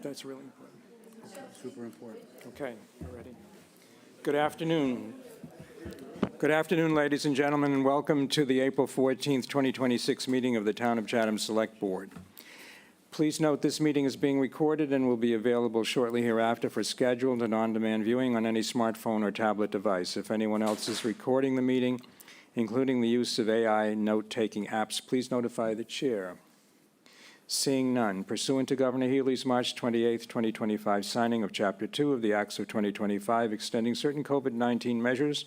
That's really important. Super important. Okay, you ready? Good afternoon. Good afternoon, ladies and gentlemen, and welcome to the April 14th, 2026 meeting of the Town of Chatham Select Board. Please note this meeting is being recorded and will be available shortly hereafter for scheduled and on-demand viewing on any smartphone or tablet device. If anyone else is recording the meeting, including the use of AI note-taking apps, please notify the chair. Seeing none, pursuant to Governor Healy's March 28, 2025 signing of Chapter 2 of the Acts of 2025 extending certain COVID-19 measures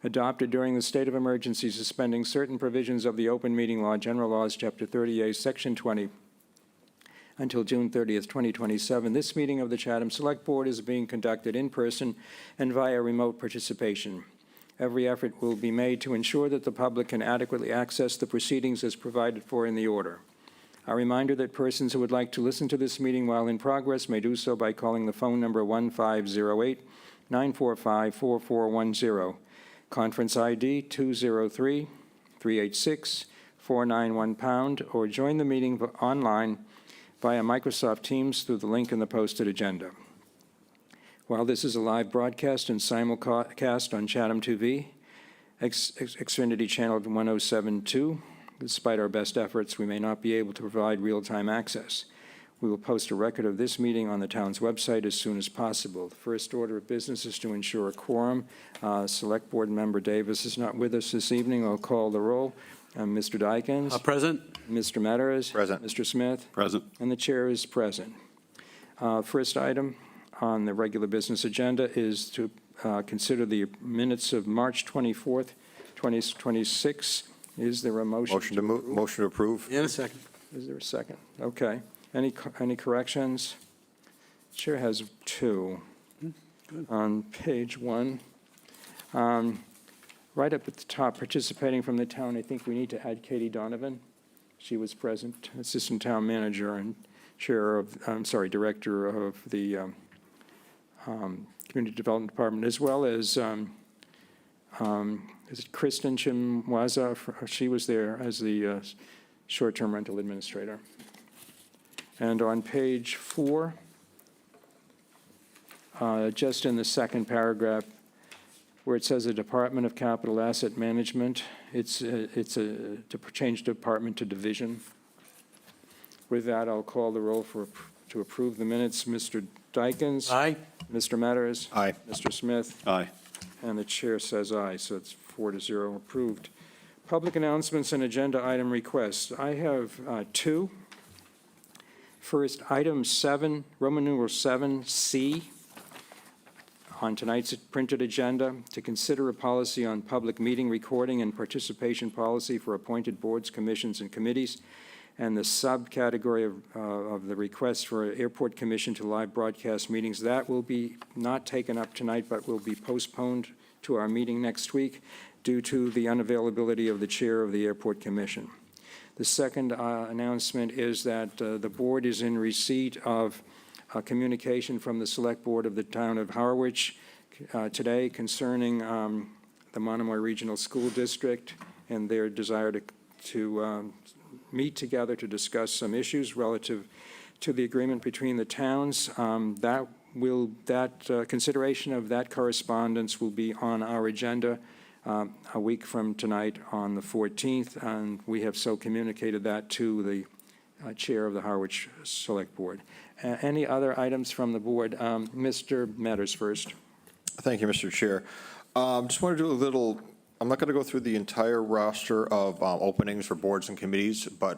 adopted during the state of emergency, suspending certain provisions of the Open Meeting Law, General Laws, Chapter 38, Section 20, until June 30th, 2027. This meeting of the Chatham Select Board is being conducted in person and via remote participation. Every effort will be made to ensure that the public can adequately access the proceedings as provided for in the order. A reminder that persons who would like to listen to this meeting while in progress may do so by calling the phone number 1508-945-4410, conference ID 203-386-491#, or join the meeting online via Microsoft Teams through the link in the posted agenda. While this is a live broadcast and simulcast on Chatham TV, Xfinity Channel 1072, despite our best efforts, we may not be able to provide real-time access. We will post a record of this meeting on the town's website as soon as possible. The first order of business is to ensure a quorum. Select Board Member Davis is not with us this evening. I'll call the roll. Mr. Dykens. Present. Mr. Metters. Present. Mr. Smith. Present. And the chair is present. First item on the regular business agenda is to consider the minutes of March 24th, 2026. Is there a motion? Motion to approve. In a second. Is there a second? Okay. Any corrections? Chair has two. Good. On page 1. Right up at the top, participating from the town, I think we need to add Katie Donovan. She was present, Assistant Town Manager and Director of the Community Development Department, as well as is it Kristen Chimwaza? She was there as the short-term rental administrator. And on page 4, just in the second paragraph, where it says the Department of Capital Asset Management, it's to change department to division. With that, I'll call the roll to approve the minutes. Mr. Dykens? Aye. Mr. Metters? Aye. Mr. Smith? Aye. And the chair says aye, so it's 4-0 approved. Public announcements and agenda item requests. I have two. First, item 7, Roman numeral 7C, on tonight's printed agenda, to consider a policy on public meeting recording and participation policy for appointed boards, commissions, and committees, and the subcategory of the request for Airport Commission to live broadcast meetings. That will be not taken up tonight, but will be postponed to our meeting next week due to the unavailability of the chair of the Airport Commission. The second announcement is that the board is in receipt of communication from the Select Board of the Town of Harwich today concerning the Monomoy Regional School District and their desire to meet together to discuss some issues relative to the agreement between the towns. Consideration of that correspondence will be on our agenda a week from tonight on the 14th, and we have so communicated that to the chair of the Harwich Select Board. Any other items from the board? Mr. Metters first. Thank you, Mr. Chair. Just want to do a little, I'm not going to go through the entire roster of openings for boards and committees, but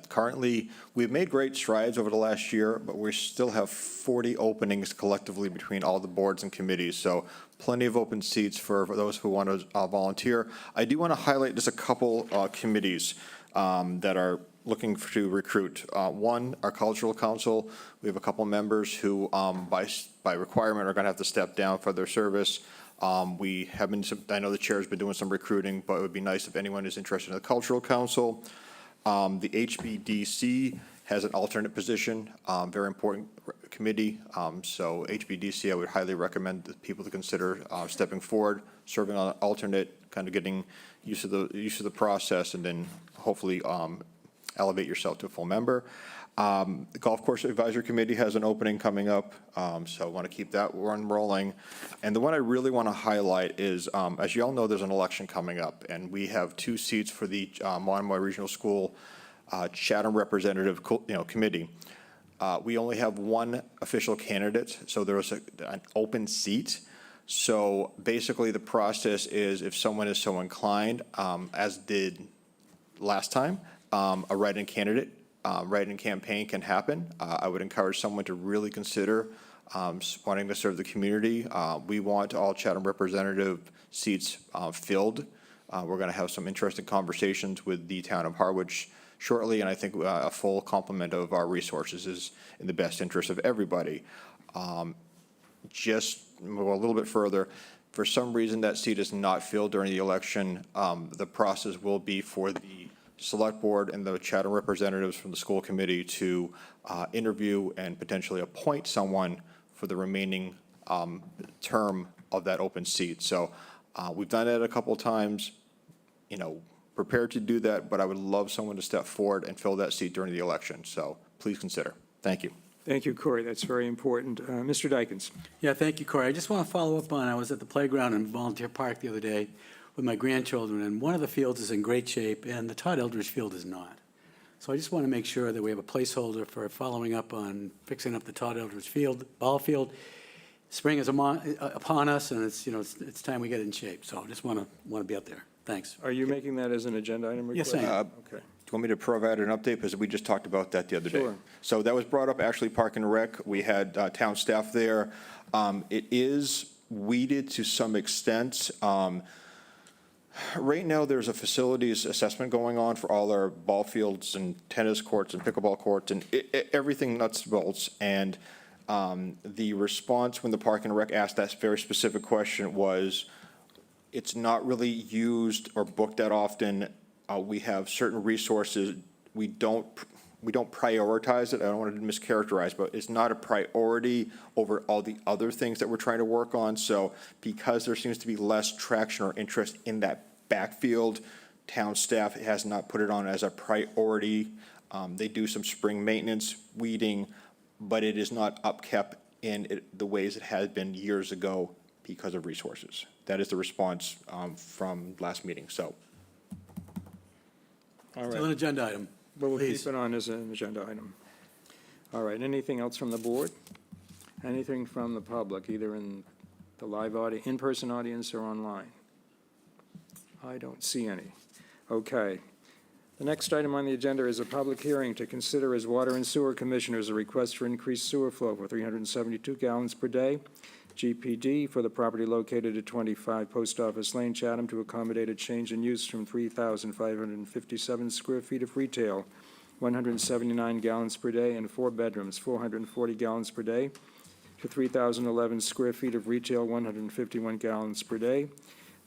currently we've made great strides over the last year, but we still have 40 openings collectively between all the boards and committees. So plenty of open seats for those who want to volunteer. I do want to highlight just a couple committees that are looking to recruit. One, our Cultural Council. We have a couple members who, by requirement, are going to have to step down for their service. We have been, I know the chair's been doing some recruiting, but it would be nice if anyone is interested in the Cultural Council. The HBDC has an alternate position, very important committee. So HBDC, I would highly recommend that people to consider stepping forward, serving on an alternate, kind of getting used to the process, and then hopefully elevate yourself to a full member. The Golf Course Advisory Committee has an opening coming up, so I want to keep that one rolling. And the one I really want to highlight is, as you all know, there's an election coming up, and we have 2 seats for the Monomoy Regional School Chatham Representative Committee. We only have 1 official candidate, so there's an open seat. So basically, the process is if someone is so inclined, as did last time, a write-in candidate, write-in campaign can happen. I would encourage someone to really consider wanting to serve the community. We want all Chatham representative seats filled. We're going to have some interesting conversations with the town of Harwich shortly, and I think a full complement of our resources is in the best interest of everybody. Just a little bit further, for some reason that seat is not filled during the election, the process will be for the select board and the Chatham representatives from the school committee to interview and potentially appoint someone for the remaining term of that open seat. So we've done that a couple of times, prepared to do that, but I would love someone to step forward and fill that seat during the election. So please consider. Thank you. Thank you, Corey. That's very important. Mr. Dykens. Yeah, thank you, Corey. I just want to follow up on, I was at the playground in Volunteer Park the other day with my grandchildren, and one of the fields is in great shape, and the Todd Eldridge field is not. So I just want to make sure that we have a placeholder for following up on fixing up the Todd Eldridge field, ball field. Spring is upon us, and it's time we get it in shape. So I just want to be up there. Thanks. Are you making that as an agenda item request? Yes, I am. Okay. Do you want me to provide an update? Because we just talked about that the other day. Sure. So that was brought up, actually, Park and Rec. We had town staff there. It is weeded to some extent. Right now, there's a facilities assessment going on for all our ball fields and tennis courts and pickleball courts and everything nuts and bolts. And the response when the Park and Rec asked that very specific question was, it's not really used or booked that often. We have certain resources. We don't prioritize it. I don't want to mischaracterize, but it's not a priority over all the other things that we're trying to work on. So because there seems to be less traction or interest in that backfield, town staff has not put it on as a priority. They do some spring maintenance, weeding, but it is not upkept in the ways it had been years ago because of resources. That is the response from last meeting. So, All Still an right. agenda item. But we'll Please. keep it on as an agenda item. All right. Anything else from the board? Anything from the public, either in the live audience, in-person audience or online? I don't see any. Okay. The next item on the agenda is a public hearing to consider as Water and Sewer Commissioners a request for increased sewer flow for 372 gallons per day, GPD, for the property located at 25 Post Office Lane, Chatham, to accommodate a change in use from 3,557 square feet of retail, 179 gallons per day, and 4 bedrooms, 440 gallons per day, to 3,011 square feet of retail, 151 gallons per day,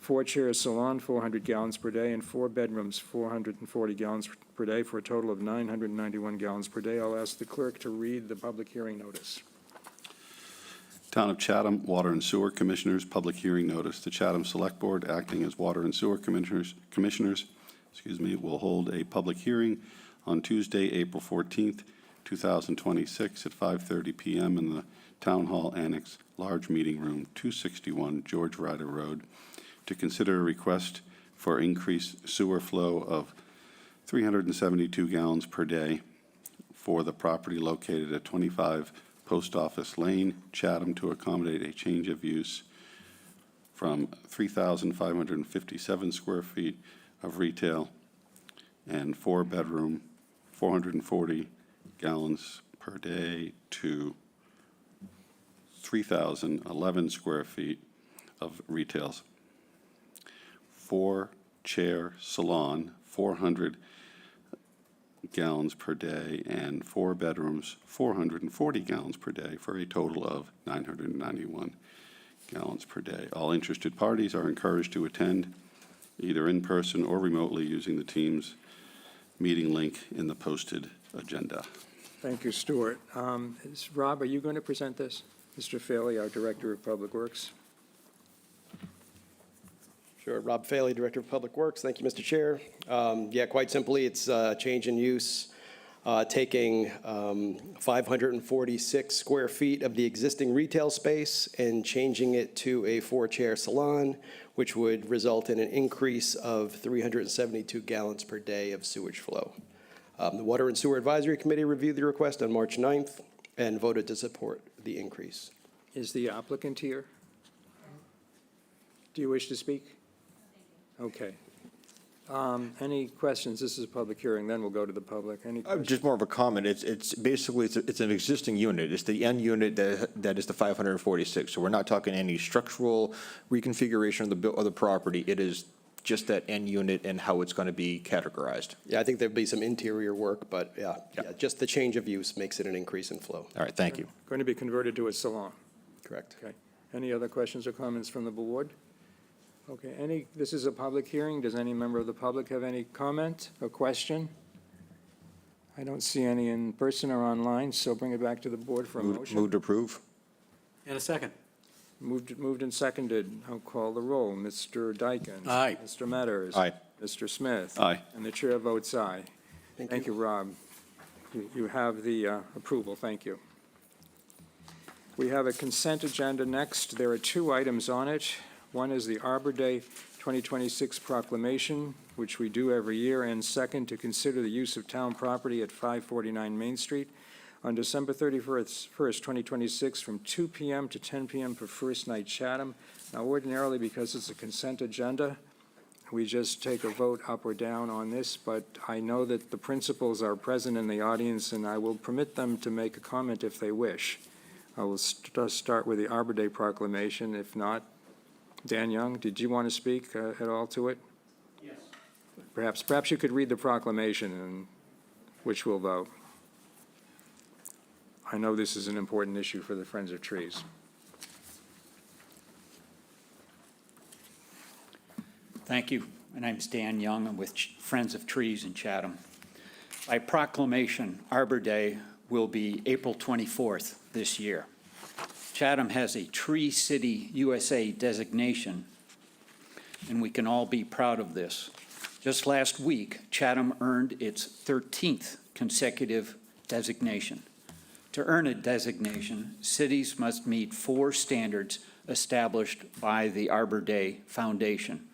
4-chair salon, 400 gallons per day, and 4 bedrooms, 440 gallons per day, for a total of 991 gallons per day. I'll ask the clerk to read the public hearing notice. Town of Chatham Water and Sewer Commissioners, public hearing notice. The Chatham Select Board, acting as Water and Sewer Commissioners, will hold a public hearing on Tuesday, April 14th, 2026 at 5:30 p.m. in the Town Hall Annex Large Meeting Room, 261 George Ryder Road, to consider a request for increased sewer flow of 372 gallons per day for the property located at 25 Post Office Lane, Chatham, to accommodate a change of use from 3,557 square feet of retail and 4-bedroom, 440 gallons per day to 3,011 square feet of retails. 4-chair salon, 400 gallons per day, and 4 bedrooms, 440 gallons per day, for a total of 991 gallons per day. All interested parties are encouraged to attend, either in person or remotely, using the Teams meeting link in the posted agenda. Thank you, Stuart. Rob, are you going to present this? Mr. Faley, our Director of Public Works. Sure. Rob Faley, Director of Public Works. Thank you, Mr. Chair. Yeah, quite simply, it's a change in use, taking 546 square feet of the existing retail space and changing it to a 4-chair salon, which would result in an increase of 372 gallons per day of sewage flow. The Water and Sewer Advisory Committee reviewed the request on March 9th and voted to support the increase. Is the applicant here? Do you wish to speak? Okay. Any questions? This is a public hearing, then we'll go to the public. Any questions? Just more of a comment. It's basically, it's an existing unit. It's the end unit that is the 546. So we're not talking any structural reconfiguration of the property. It is just that end unit and how it's going to be categorized. Yeah, I think there'd be some interior work, but yeah, just the change of use makes it an increase in flow. All right, thank you. Going to be converted to a salon. Correct. Okay. Any other questions or comments from the board? Okay, this is a public hearing. Does any member of the public have any comment or question? I don't see any in person or online, so bring it back to the board for a motion. Move to approve. And a second. Moved and seconded. I'll call the roll. Mr. Dykens. Aye. Mr. Metters. Aye. Mr. Smith. Aye. And the chair votes aye. Thank you, Rob. You have the approval. Thank you. We have a consent agenda next. There are 2 items on it. One is the Arbor Day 2026 proclamation, which we do every year, and second, to consider the use of town property at 549 Main Street on December 31st, 2026, from 2 p.m. to 10 p.m. for First Night Chatham. Now, ordinarily, because it's a consent agenda, we just take a vote up or down on this, but I know that the principals are present in the audience, and I will permit them to make a comment if they wish. I will start with the Arbor Day proclamation. If not, Dan Young, did you want to speak at all to it? Yes. Perhaps you could read the proclamation, and which we'll vote. I know this is an important issue for the Friends of Trees. Thank you. My name's Dan Young. I'm with Friends of Trees in Chatham. By proclamation, Arbor Day will be April 24th this year. Chatham has a Tree City USA designation, and we can all be proud of this. Just last week, Chatham earned its 13th consecutive designation. To earn a designation, cities must meet 4 standards established by the Arbor Day Foundation.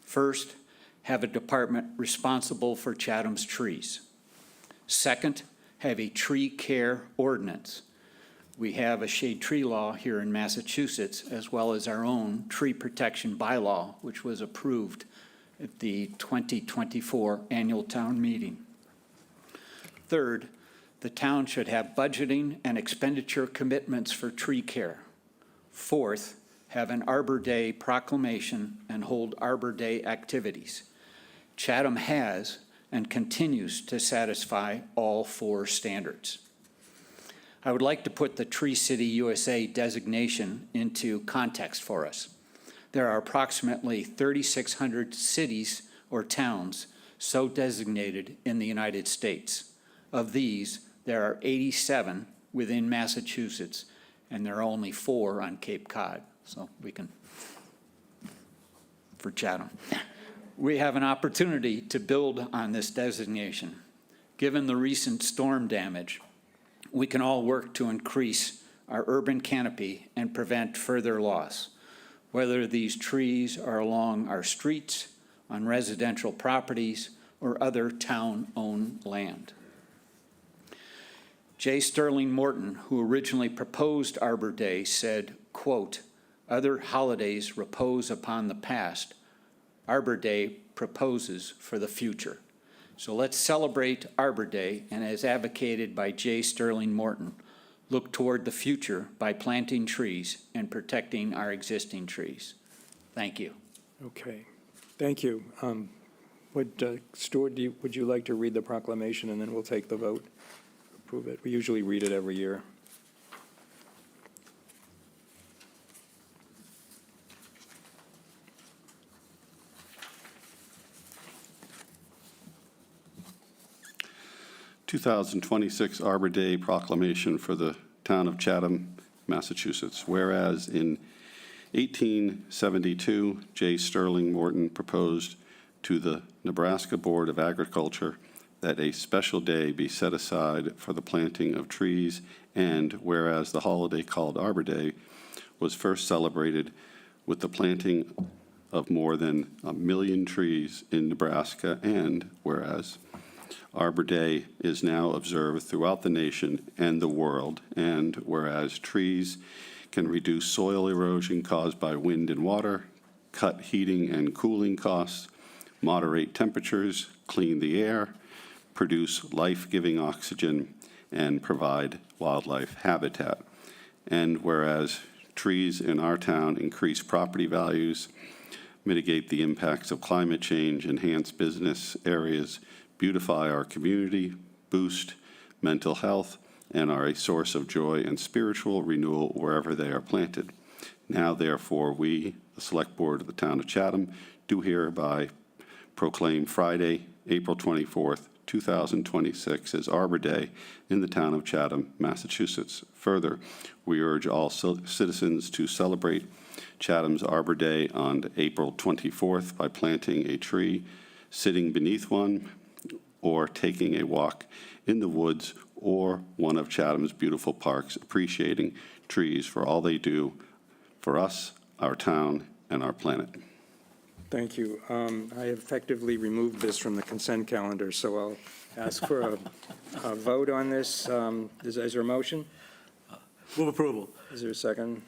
First, have a department responsible for Chatham's trees. Second, have a tree care ordinance. We have a shade tree law here in Massachusetts, as well as our own tree protection bylaw, which was approved at the 2024 annual town meeting. Third, the town should have budgeting and expenditure commitments for tree care. Fourth, have an Arbor Day proclamation and hold Arbor Day activities. Chatham has and continues to satisfy all 4 standards. I would like to put the Tree City USA designation into context for us. There are approximately 3,600 cities or towns so designated in the United States. Of these, there are 87 within Massachusetts, and there are only 4 on Cape Cod. So we can, for Chatham. We have an opportunity to build on this designation. Given the recent storm damage, we can all work to increase our urban canopy and prevent further loss, whether these trees are along our streets, on residential properties, or other town-owned land. J. Sterling Morton, who originally proposed Arbor Day, said, quote, "Other holidays repose upon the past. Arbor Day proposes for the future." So let's celebrate Arbor Day, and as advocated by J. Sterling Morton, look toward the future by planting trees and protecting our existing trees. Thank you. Okay, thank you. Stuart, would you like to read the proclamation, and then we'll take the vote? Approve it. We usually read it every year. "2026 Arbor Day proclamation for the town of Chatham, Massachusetts. Whereas in 1872, J. Sterling Morton proposed to the Nebraska Board of Agriculture that a special day be set aside for the planting of trees, and whereas the holiday called Arbor Day was first celebrated with the planting of more than 1 million trees in Nebraska, and whereas Arbor Day is now observed throughout the nation and the world, and whereas trees can reduce soil erosion caused by wind and water, cut heating and cooling costs, moderate temperatures, clean the air, produce life-giving oxygen, and provide wildlife habitat. And whereas trees in our town increase property values, mitigate the impacts of climate change, enhance business areas, beautify our community, boost mental health, and are a source of joy and spiritual renewal wherever they are planted. Now, therefore, we, the Select Board of the Town of Chatham, do hereby proclaim Friday, April 24th, 2026 as Arbor Day in the town of Chatham, Massachusetts. Further, we urge all citizens to celebrate Chatham's Arbor Day on April 24th by planting a tree, sitting beneath one, or taking a walk in the woods or one of Chatham's beautiful parks, appreciating trees for all they do for us, our town, and our planet. Thank you. I effectively removed this from the consent calendar, so I'll ask for a vote on this. Is there a motion? Move approval. Is there a second?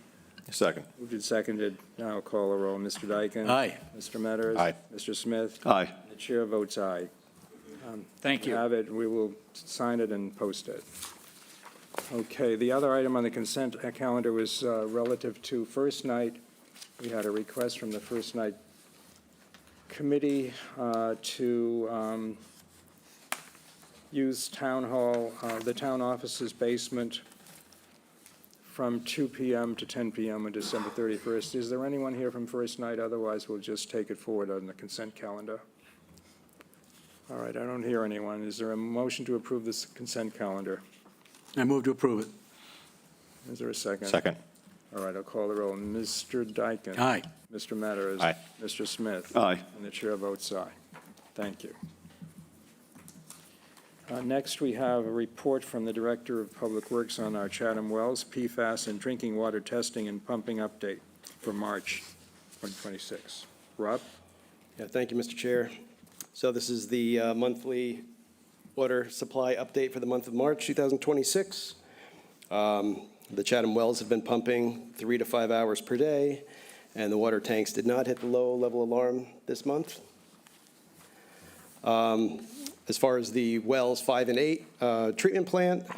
Second. Moved and seconded. Now I'll call a roll. Mr. Dyken? Aye. Mr. Metters? Aye. Mr. Smith? Aye. The chair votes aye. Thank We you. have it. We will sign it and post it. Okay, the other item on the consent calendar was relative to First Night. We had a request from the First Night Committee to use Town Hall, the town office's basement from 2 p.m. to 10 p.m. on December 31st. Is there anyone here from First Night? Otherwise, we'll just take it forward on the consent calendar. All right, I don't hear anyone. Is there a motion to approve this consent calendar? I move to approve it. Is there a second? Second. All right, I'll call the roll. Mr. Dyken? Aye. Mr. Metters? Aye. Mr. Smith? Aye. And the chair votes aye. Thank you. Next, we have a report from the Director of Public Works on our Chatham Wells, PFAS, and drinking water testing and pumping update for March 2026. Rob? Yeah, thank you, Mr. Chair. So this is the monthly water supply update for the month of March 2026. The Chatham wells have been pumping 3 to 5 hours per day, and the water tanks did not hit the low-level alarm this month. As far as the wells 5 and 8 treatment plant,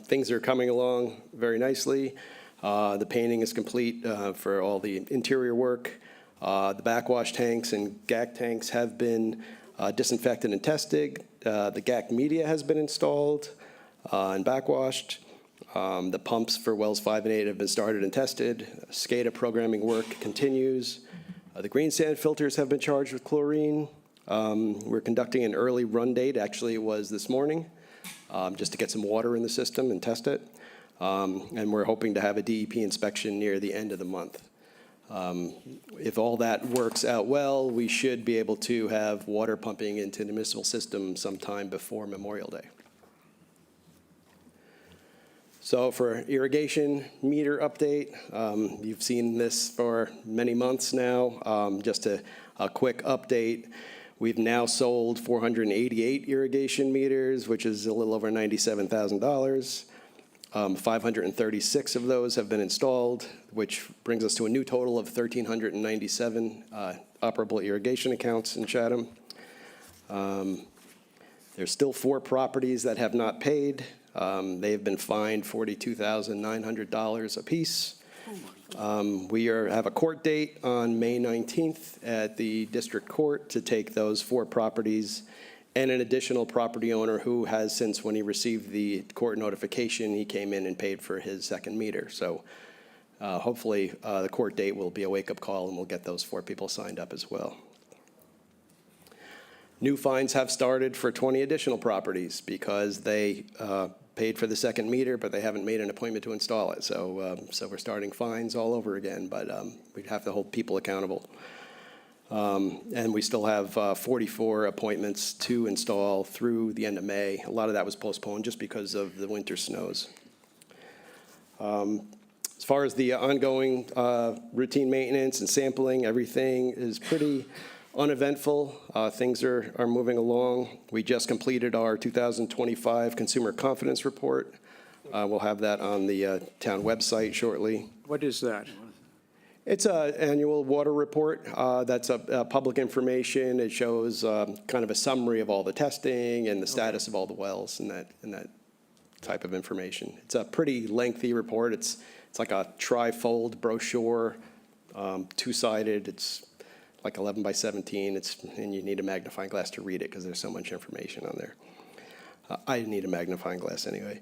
things are coming along very nicely. The painting is complete for all the interior work. The backwash tanks and GAC tanks have been disinfected and tested. The GAC media has been installed and backwashed. The pumps for wells 5 and 8 have been started and tested. SCADA programming work continues. The green sand filters have been charged with chlorine. We're conducting an early run date. Actually, it was this morning, just to get some water in the system and test it. And we're hoping to have a DEP inspection near the end of the month. If all that works out well, we should be able to have water pumping into the municipal system sometime before Memorial Day. So for irrigation meter update, you've seen this for many months now. Just a quick update. We've now sold 488 irrigation meters, which is a little over $97,000. 536 of those have been installed, which brings us to a new total of 1,397 operable irrigation accounts in Chatham. There's still 4 properties that have not paid. They have been fined $42,900 apiece. We have a court date on May 19th at the district court to take those 4 properties and an additional property owner who has, since when he received the court notification, he came in and paid for his second meter. So hopefully the court date will be a wake-up call and we'll get those 4 people signed up as well. New fines have started for 20 additional properties because they paid for the second meter, but they haven't made an appointment to install it. So we're starting fines all over again, but we'd have to hold people accountable. And we still have 44 appointments to install through the end of May. A lot of that was postponed just because of the winter snows. As far as the ongoing routine maintenance and sampling, everything is pretty uneventful. Things are moving along. We just completed our 2025 Consumer Confidence Report. We'll have that on the town website shortly. What is that? It's an annual water report that's public information. It shows kind of a summary of all the testing and the status of all the wells and that type of information. It's a pretty lengthy report. It's like a tri-fold brochure, two-sided. It's like 11 by 17. And you need a magnifying glass to read it because there's so much information on there. I need a magnifying glass anyway.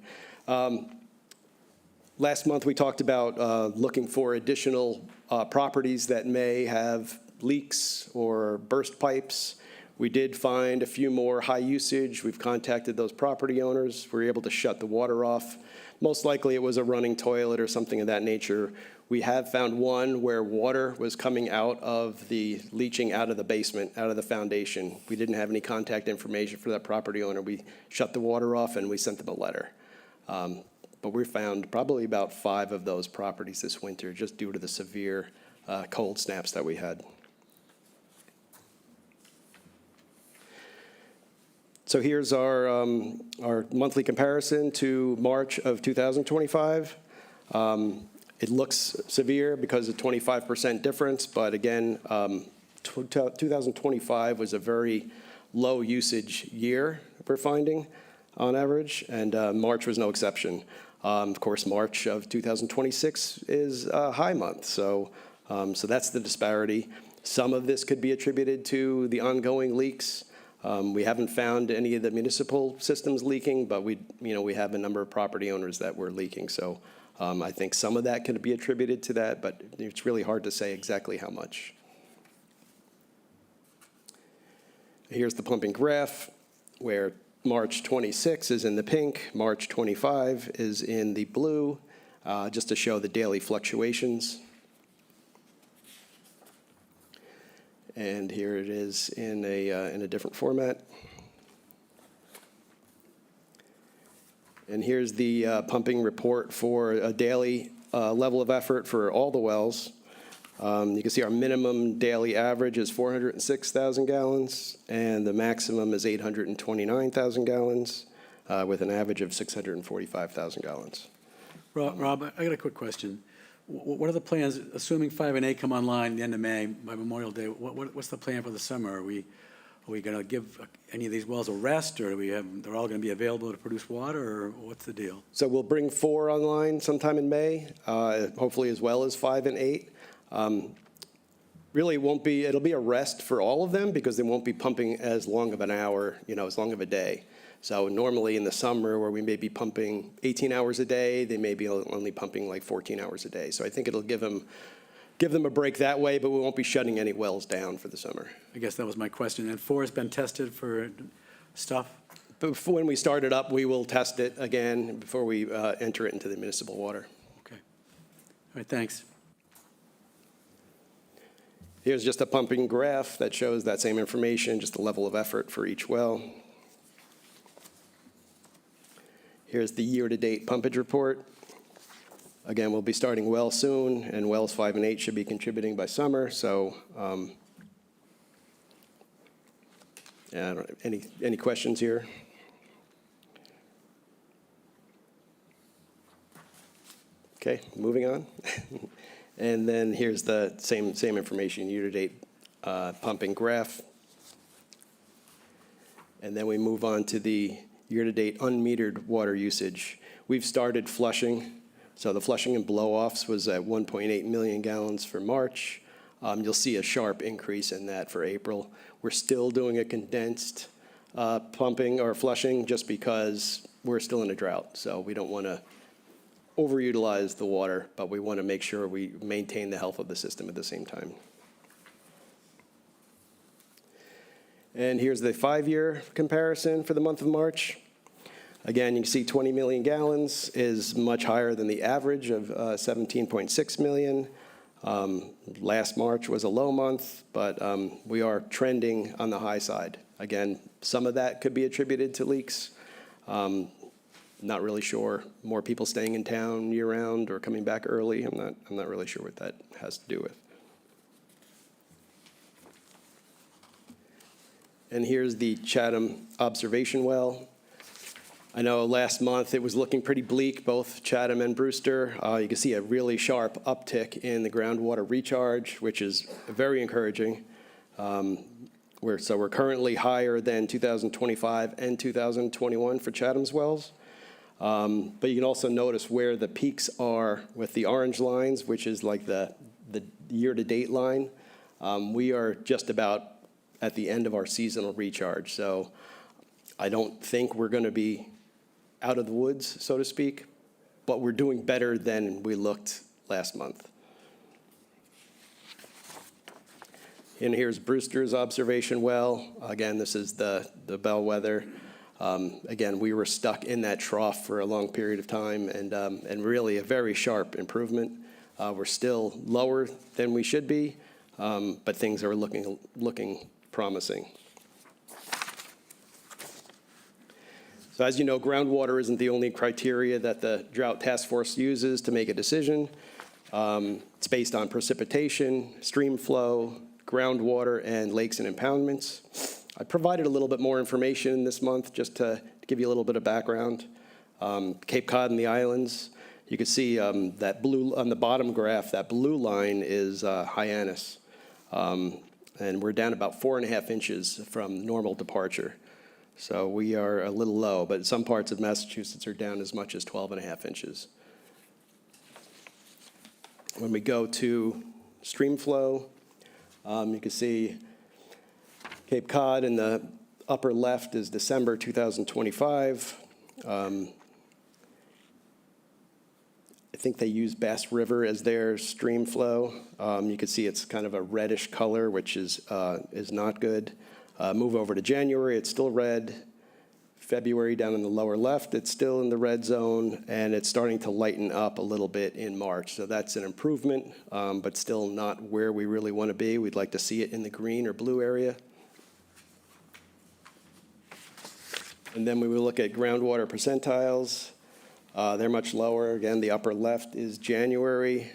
Last month, we talked about looking for additional properties that may have leaks or burst pipes. We did find a few more high usage. We've contacted those property owners. We were able to shut the water off. Most likely, it was a running toilet or something of that nature. We have found one where water was coming out of the leaching out of the basement, out of the foundation. We didn't have any contact information for that property owner. We shut the water off and we sent them a letter. But we found probably about 5 of those properties this winter just due to the severe cold snaps that we had. So here's our monthly comparison to March of 2025. It looks severe because of 25% difference, but again, 2025 was a very low usage year, we're finding, on average, and March was no exception. Of course, March of 2026 is a high month, so that's the disparity. Some of this could be attributed to the ongoing leaks. We haven't found any of the municipal systems leaking, but we have a number of property owners that were leaking, so I think some of that could be attributed to that, but it's really hard to say exactly how much. Here's the pumping graph, where March 26 is in the pink, March 25 is in the blue, just to show the daily fluctuations. And here it is in a different format. And here's the pumping report for a daily level of effort for all the wells. You can see our minimum daily average is 406,000 gallons, and the maximum is 829,000 gallons, with an average of 645,000 gallons. Rob, I got a quick question. What are the plans, assuming 5 and 8 come online the end of May, by Memorial Day, what's the plan for the summer? Are we going to give any of these wells a rest, or they're all going to be available to produce water, or what's the deal? So we'll bring 4 online sometime in May, hopefully as well as 5 and 8. Really it'll be a rest for all of them because they won't be pumping as long of an hour, as long of a day. So normally in the summer where we may be pumping 18 hours a day, they may be only pumping like 14 hours a day. So I think it'll give them a break that way, but we won't be shutting any wells down for the summer. I guess that was my question. And 4 has been tested for stuff? But when we start it up, we will test it again before we enter it into the municipal water. Okay. All right, thanks. Here's just a pumping graph that shows that same information, just the level of effort for each well. Here's the year-to-date pumpage report. Again, we'll be starting well soon, and wells 5 and 8 should be contributing by summer. So, yeah, any questions here? Okay, moving on. And then here's the same information, year-to-date pumping graph. And then we move on to the year-to-date unmetered water usage. We've started flushing. So the flushing and blow-offs was at 1.8 million gallons for March. You'll see a sharp increase in that for April. We're still doing a condensed pumping or flushing just because we're still in a drought. So we don't want to overutilize the water, but we want to make sure we maintain the health of the system at the same time. And here's the 5-year comparison for the month of March. Again, you can see 20 million gallons is much higher than the average of 17.6 million. Last March was a low month, but we are trending on the high side. Again, some of that could be attributed to leaks. Not really sure. More people staying in town year-round or coming back early. I'm not really sure what that has to do with. And here's the Chatham observation well. I know last month it was looking pretty bleak, both Chatham and Brewster. You can see a really sharp uptick in the groundwater recharge, which is very encouraging. So we're currently higher than 2025 and 2021 for Chatham's wells. But you can also notice where the peaks are with the orange lines, which is like the year-to-date line. We are just about at the end of our seasonal recharge. So I don't think we're going to be out of the woods, so to speak, but we're doing better than we looked last month. And here's Brewster's observation well. Again, this is the bellwether. Again, we were stuck in that trough for a long period of time, and really a very sharp improvement. We're still lower than we should be, but things are looking promising. So as you know, groundwater isn't the only criteria that the Drought Task Force uses to make a decision. It's based on precipitation, stream flow, groundwater, and lakes and impoundments. I provided a little bit more information this month just to give you a little bit of background. Cape Cod and the islands, you can see that blue on the bottom graph, that blue line is Hyannis. And we're down about 4.5 inches from normal departure. So we are a little low, but some parts of Massachusetts are down as much as 12.5 inches. When we go to stream flow, you can see Cape Cod in the upper left is December 2025. I think they use Bass River as their stream flow. You can see it's kind of a reddish color, which is not good. Move over to January, it's still red. February down in the lower left, it's still in the red zone, and it's starting to lighten up a little bit in March. So that's an improvement, but still not where we really want to be. We'd like to see it in the green or blue area. And then we will look at groundwater percentiles. They're much lower. Again, the upper left is January.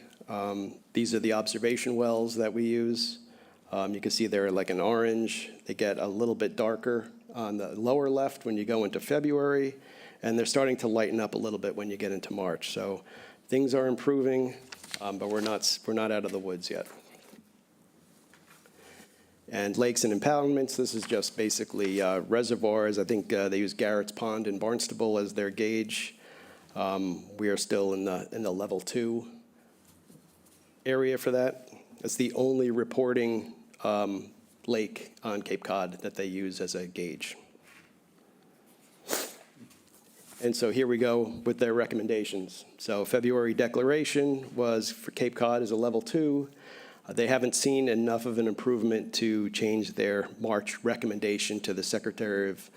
These are the observation wells that we use. You can see they're like an orange. They get a little bit darker on the lower left when you go into February, and they're starting to lighten up a little bit when you get into March. So things are improving, but we're not out of the woods yet. And lakes and impoundments, this is just basically reservoirs. I think they use Garrett's Pond in Barnstable as their gauge. We are still in the level 2 area for that. It's the only reporting lake on Cape Cod that they use as a gauge. And so here we go with their recommendations. So February declaration was for Cape Cod as a level 2. They haven't seen enough of an improvement to change their March recommendation to the Secretary of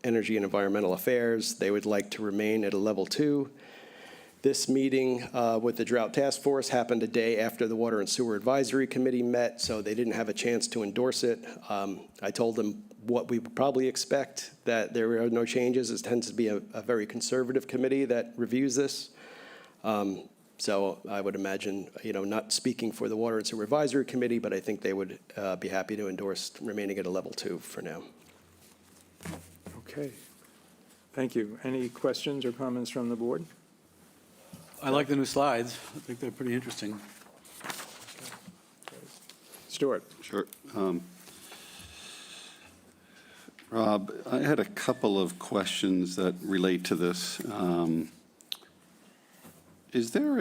Energy and Environmental Affairs. They would like to remain at a level 2. This meeting with the Drought Task Force happened a day after the Water and Sewer Advisory Committee met, so they didn't have a chance to endorse it. I told them what we would probably expect, that there are no changes. It tends to be a very conservative committee that reviews this. So I would imagine, not speaking for the Water and Sewer Advisory Committee, but I think they would be happy to endorse remaining at a level 2 for now. Okay. Thank you. Any questions or comments from the board? I like the new slides. I think they're pretty interesting. Stuart? Sure. Rob, I had a couple of questions that relate to this. Is there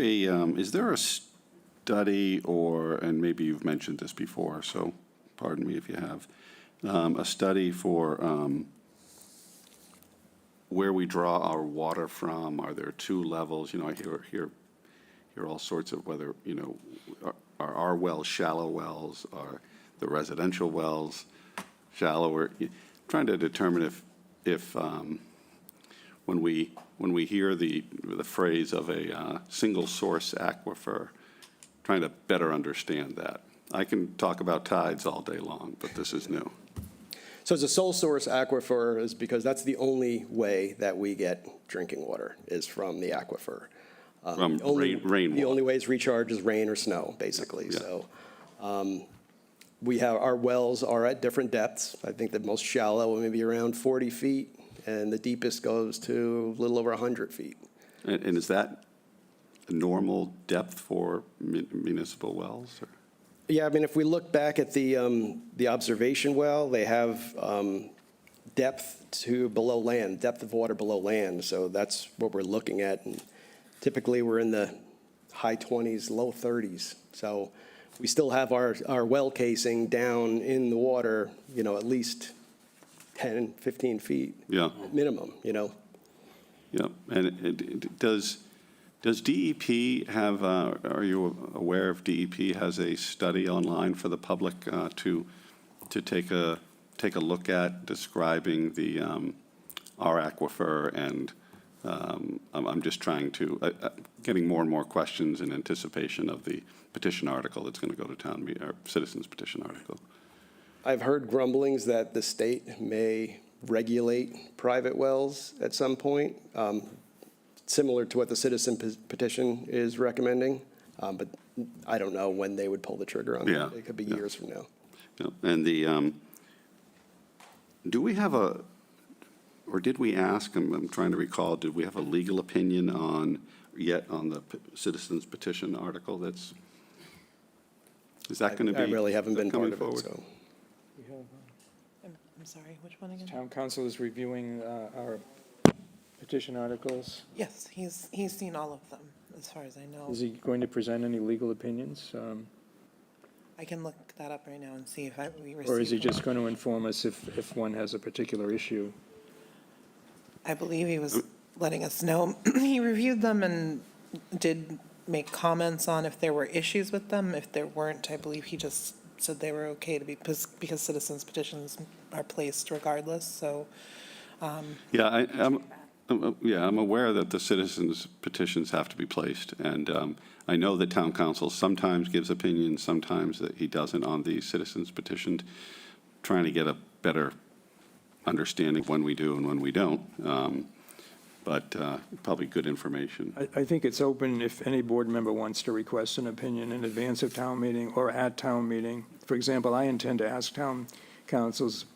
a study, and maybe you've mentioned this before, so pardon me if you have, a study for where we draw our water from? Are there 2 levels? I hear all sorts of whether, are our wells shallow wells? Are the residential wells shallower? Trying to determine if when we hear the phrase of a single source aquifer, trying to better understand that. I can talk about tides all day long, but this is new. So it's a sole source aquifer is because that's the only way that we get drinking water is from the aquifer. From The only- rainwater. The only way it's recharged is rain or snow, basically. Yeah. So we have, our wells are at different depths. I think the most shallow may be around 40 feet, and the deepest goes to a little over 100 feet. And is that a normal depth for municipal wells? Or? Yeah, I mean, if we look back at the observation well, they have depth to below land, depth of water below land. So that's what we're looking at. And typically, we're in the high 20s, low 30s. So we still have our well casing down in the water, at least 10, 15 feet. Yeah. Minimum, Yeah, and does DEP have, are you aware if DEP has a study online for the public to take a look at describing our aquifer? And I'm just trying to, getting more and more questions in anticipation of the petition article that's going to go to town meeting, or citizens petition article. I've heard grumblings that the state may regulate private wells at some point, similar to what the citizen petition is recommending. But I don't know when they would pull the trigger on Yeah, that. It could be yeah. years from now. Yeah, and do we have or did we ask, I'm trying to recall, did we have a legal opinion on the citizens petition article is that going to be? I really haven't been part coming of it, forward? so. I'm sorry, which one again? Town council is reviewing our petition articles. Yes, he's seen all of them, as far as I know. Is he going to present any legal opinions? I can look that up right now and see if we received Or is he one. just going to inform us if one has a particular issue? I believe he was letting us know. He reviewed them and did make comments on if there were issues with them. If there weren't, I believe he just said they were okay to be, because citizens petitions are placed regardless, so. Yeah, I'm aware that the citizens petitions have to be placed, and I know that town council sometimes gives opinions, sometimes that he doesn't on the citizens petitioned, trying to get a better understanding of when we do and when we don't, but probably good information. I think it's open if any board member wants to request an opinion in advance of town meeting or at town meeting. For example, I intend to ask town council's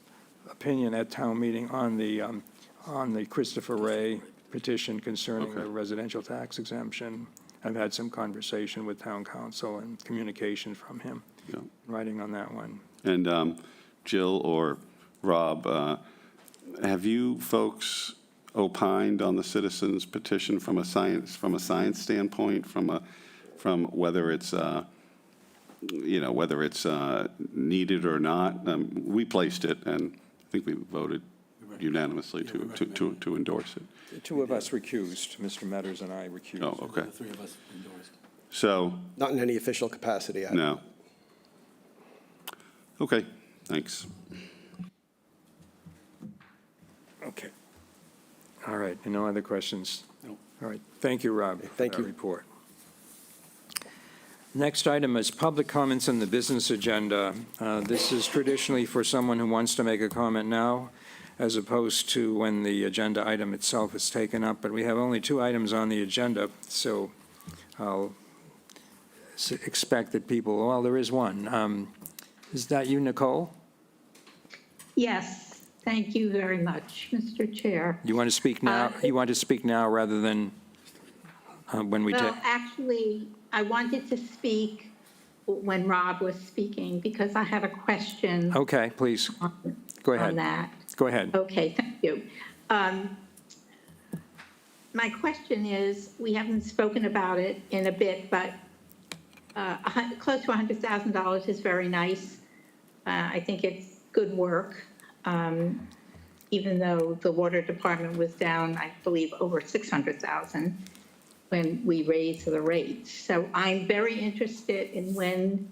opinion at town meeting on the Christopher Ray petition concerning the Okay. residential tax exemption. I've had some conversation with town council and communication from him, Yeah. writing on that one. And Jill or Rob, have you folks opined on the citizens petition from a science standpoint, from whether it's whether it's needed or not? We placed it, and I think we voted unanimously to endorse it. The two of us recused, Mr. Metters and I recused. Oh, okay. The three of us endorsed. So, Not in any official capacity. no. Okay, thanks. Okay. All right, and no other questions? No. All right, thank you, Rob, for Thank that you. report. Next item is public comments on the business agenda. This is traditionally for someone who wants to make a comment now, as opposed to when the agenda item itself is taken up, but we have only 2 items on the agenda, so I'll expect that people, well, there is one. Is that you, Nicole? Yes, thank you very much, Mr. Chair. You want to speak now? You want to speak now rather than when we take? Well, actually, I wanted to speak when Rob was speaking because I have a question Okay, please, go on ahead. that. Go ahead. Okay, thank you. My question is, we haven't spoken about it in a bit, but close to $100,000 is very nice. I think it's good work, even though the water department was down, I believe, over 600,000 when we raised the rates. So I'm very interested in when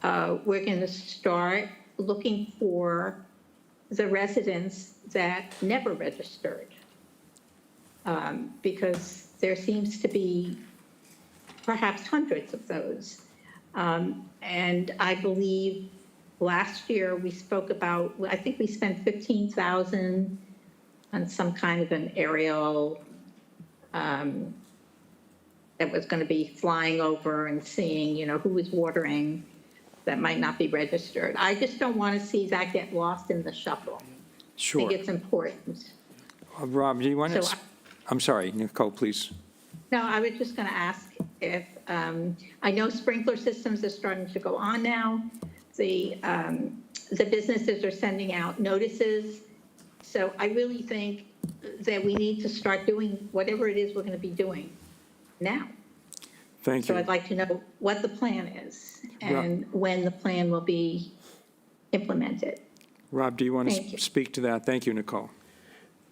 we're going to start looking for the residents that never registered. because there seems to be perhaps hundreds of those. And I believe last year we spoke about, I think we spent 15,000 on some kind of an aerial that was going to be flying over and seeing, who was watering that might not be registered. I just don't want to see that get lost in the shuffle. I Sure. think it's important. Rob, do you want to, So I'm sorry, Nicole, please. No, I was just going to ask if, I know sprinkler systems are starting to go on now. The businesses are sending out notices. So I really think that we need to start doing whatever it is we're going to be doing now. Thank So you. I'd like to know what the plan is and when the plan will be implemented. Rob, do you want Thank to you. speak to that? Thank you, Nicole.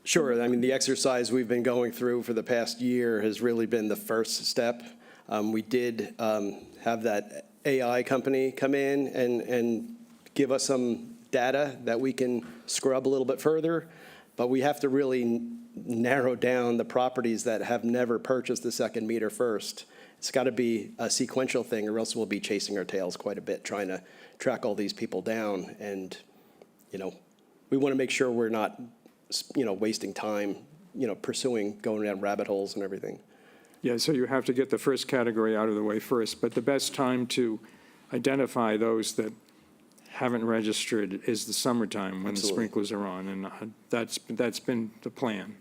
Sure. I mean, the exercise we've been going through for the past year has really been the first step. We did have that AI company come in and give us some data that we can scrub a little bit further, but we have to really narrow down the properties that have never purchased the second meter first. It's got to be a sequential thing, or else we'll be chasing our tails quite a bit, trying to track all these people down. And, we want to make sure we're not, wasting time, pursuing, going down rabbit holes and everything. Yeah, so you have to get the first category out of the way first, but the best time to identify those that haven't registered is the summertime when the Absolutely. sprinklers are on, and that's been the plan.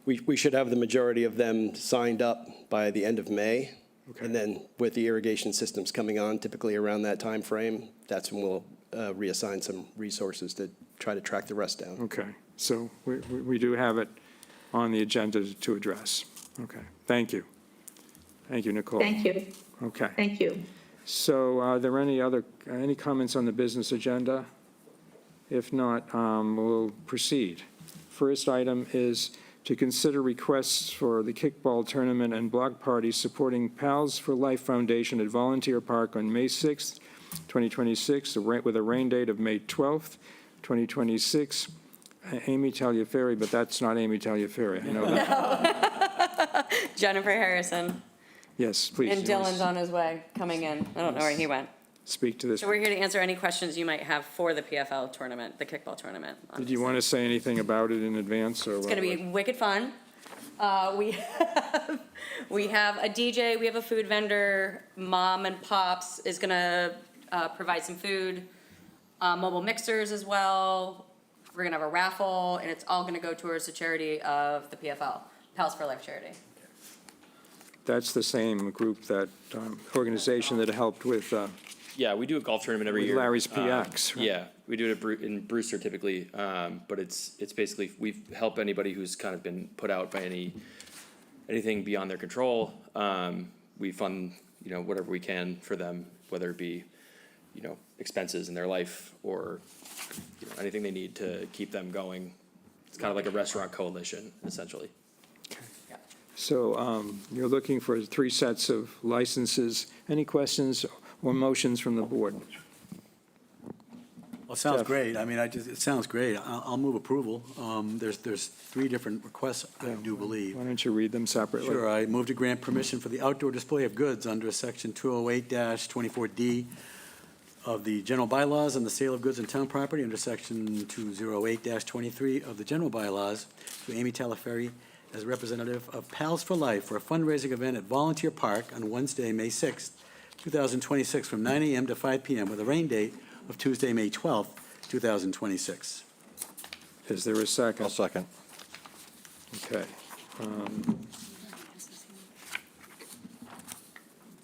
We should have the majority of them signed up by the end of May. Okay. And then with the irrigation systems coming on, typically around that time frame, that's when we'll reassign some resources to try to track the rest down. Okay, so we do have it on the agenda to address. Okay, thank you. Thank you, Nicole. Thank you. Okay, Thank you. so are there any comments on the business agenda? If not, we'll proceed. First item is to consider requests for the kickball tournament and block party supporting Pals for Life Foundation at Volunteer Park on May 6th, 2026, with a rain date of May 12th, 2026. Amy Taliaferri, but that's not Amy Taliaferri, I know that. Jennifer Harrison. Yes, please. And you wanna Dylan's on his way, coming in. I don't know where he went. Speak to this. So we're here to answer any questions you might have for the PFL tournament, the kickball tournament. Did you want to say anything about it in advance, or? It's going to be wicked fun. We have a DJ, we have a food vendor. Mom and Pops is going to provide some food, mobile mixers as well. We're going to have a raffle, and it's all going to go towards the charity of the PFL, Pals for Life charity. That's the same group, that organization that helped with, Yeah, we do a golf tournament every With year. Larry's PX, right? Yeah, we do it in Brewster typically, but it's basically, we help anybody who's kind of been put out by anything beyond their control. We fund, whatever we can for them, whether it be, expenses in their life or, anything they need to keep them going. It's kind of like a restaurant coalition, essentially. so you're looking for 3 sets of licenses. Any questions or motions from the board? Well, it sounds Jeff. great. I mean, it sounds great. I'll move approval. There's 3 different requests, I do believe. Why don't you read them separately? Sure, I move to grant permission for the outdoor display of goods under Section 208-24D of the general bylaws and the sale of goods on town property under Section 208-23 of the general bylaws to Amy Taliaferri as representative of Pals for Life for a fundraising event at Volunteer Park on Wednesday, May 6th, 2026, from 9 a.m. to 5 p.m. with a rain date of Tuesday, May 12th, 2026. Is there a second? I'll second. Okay.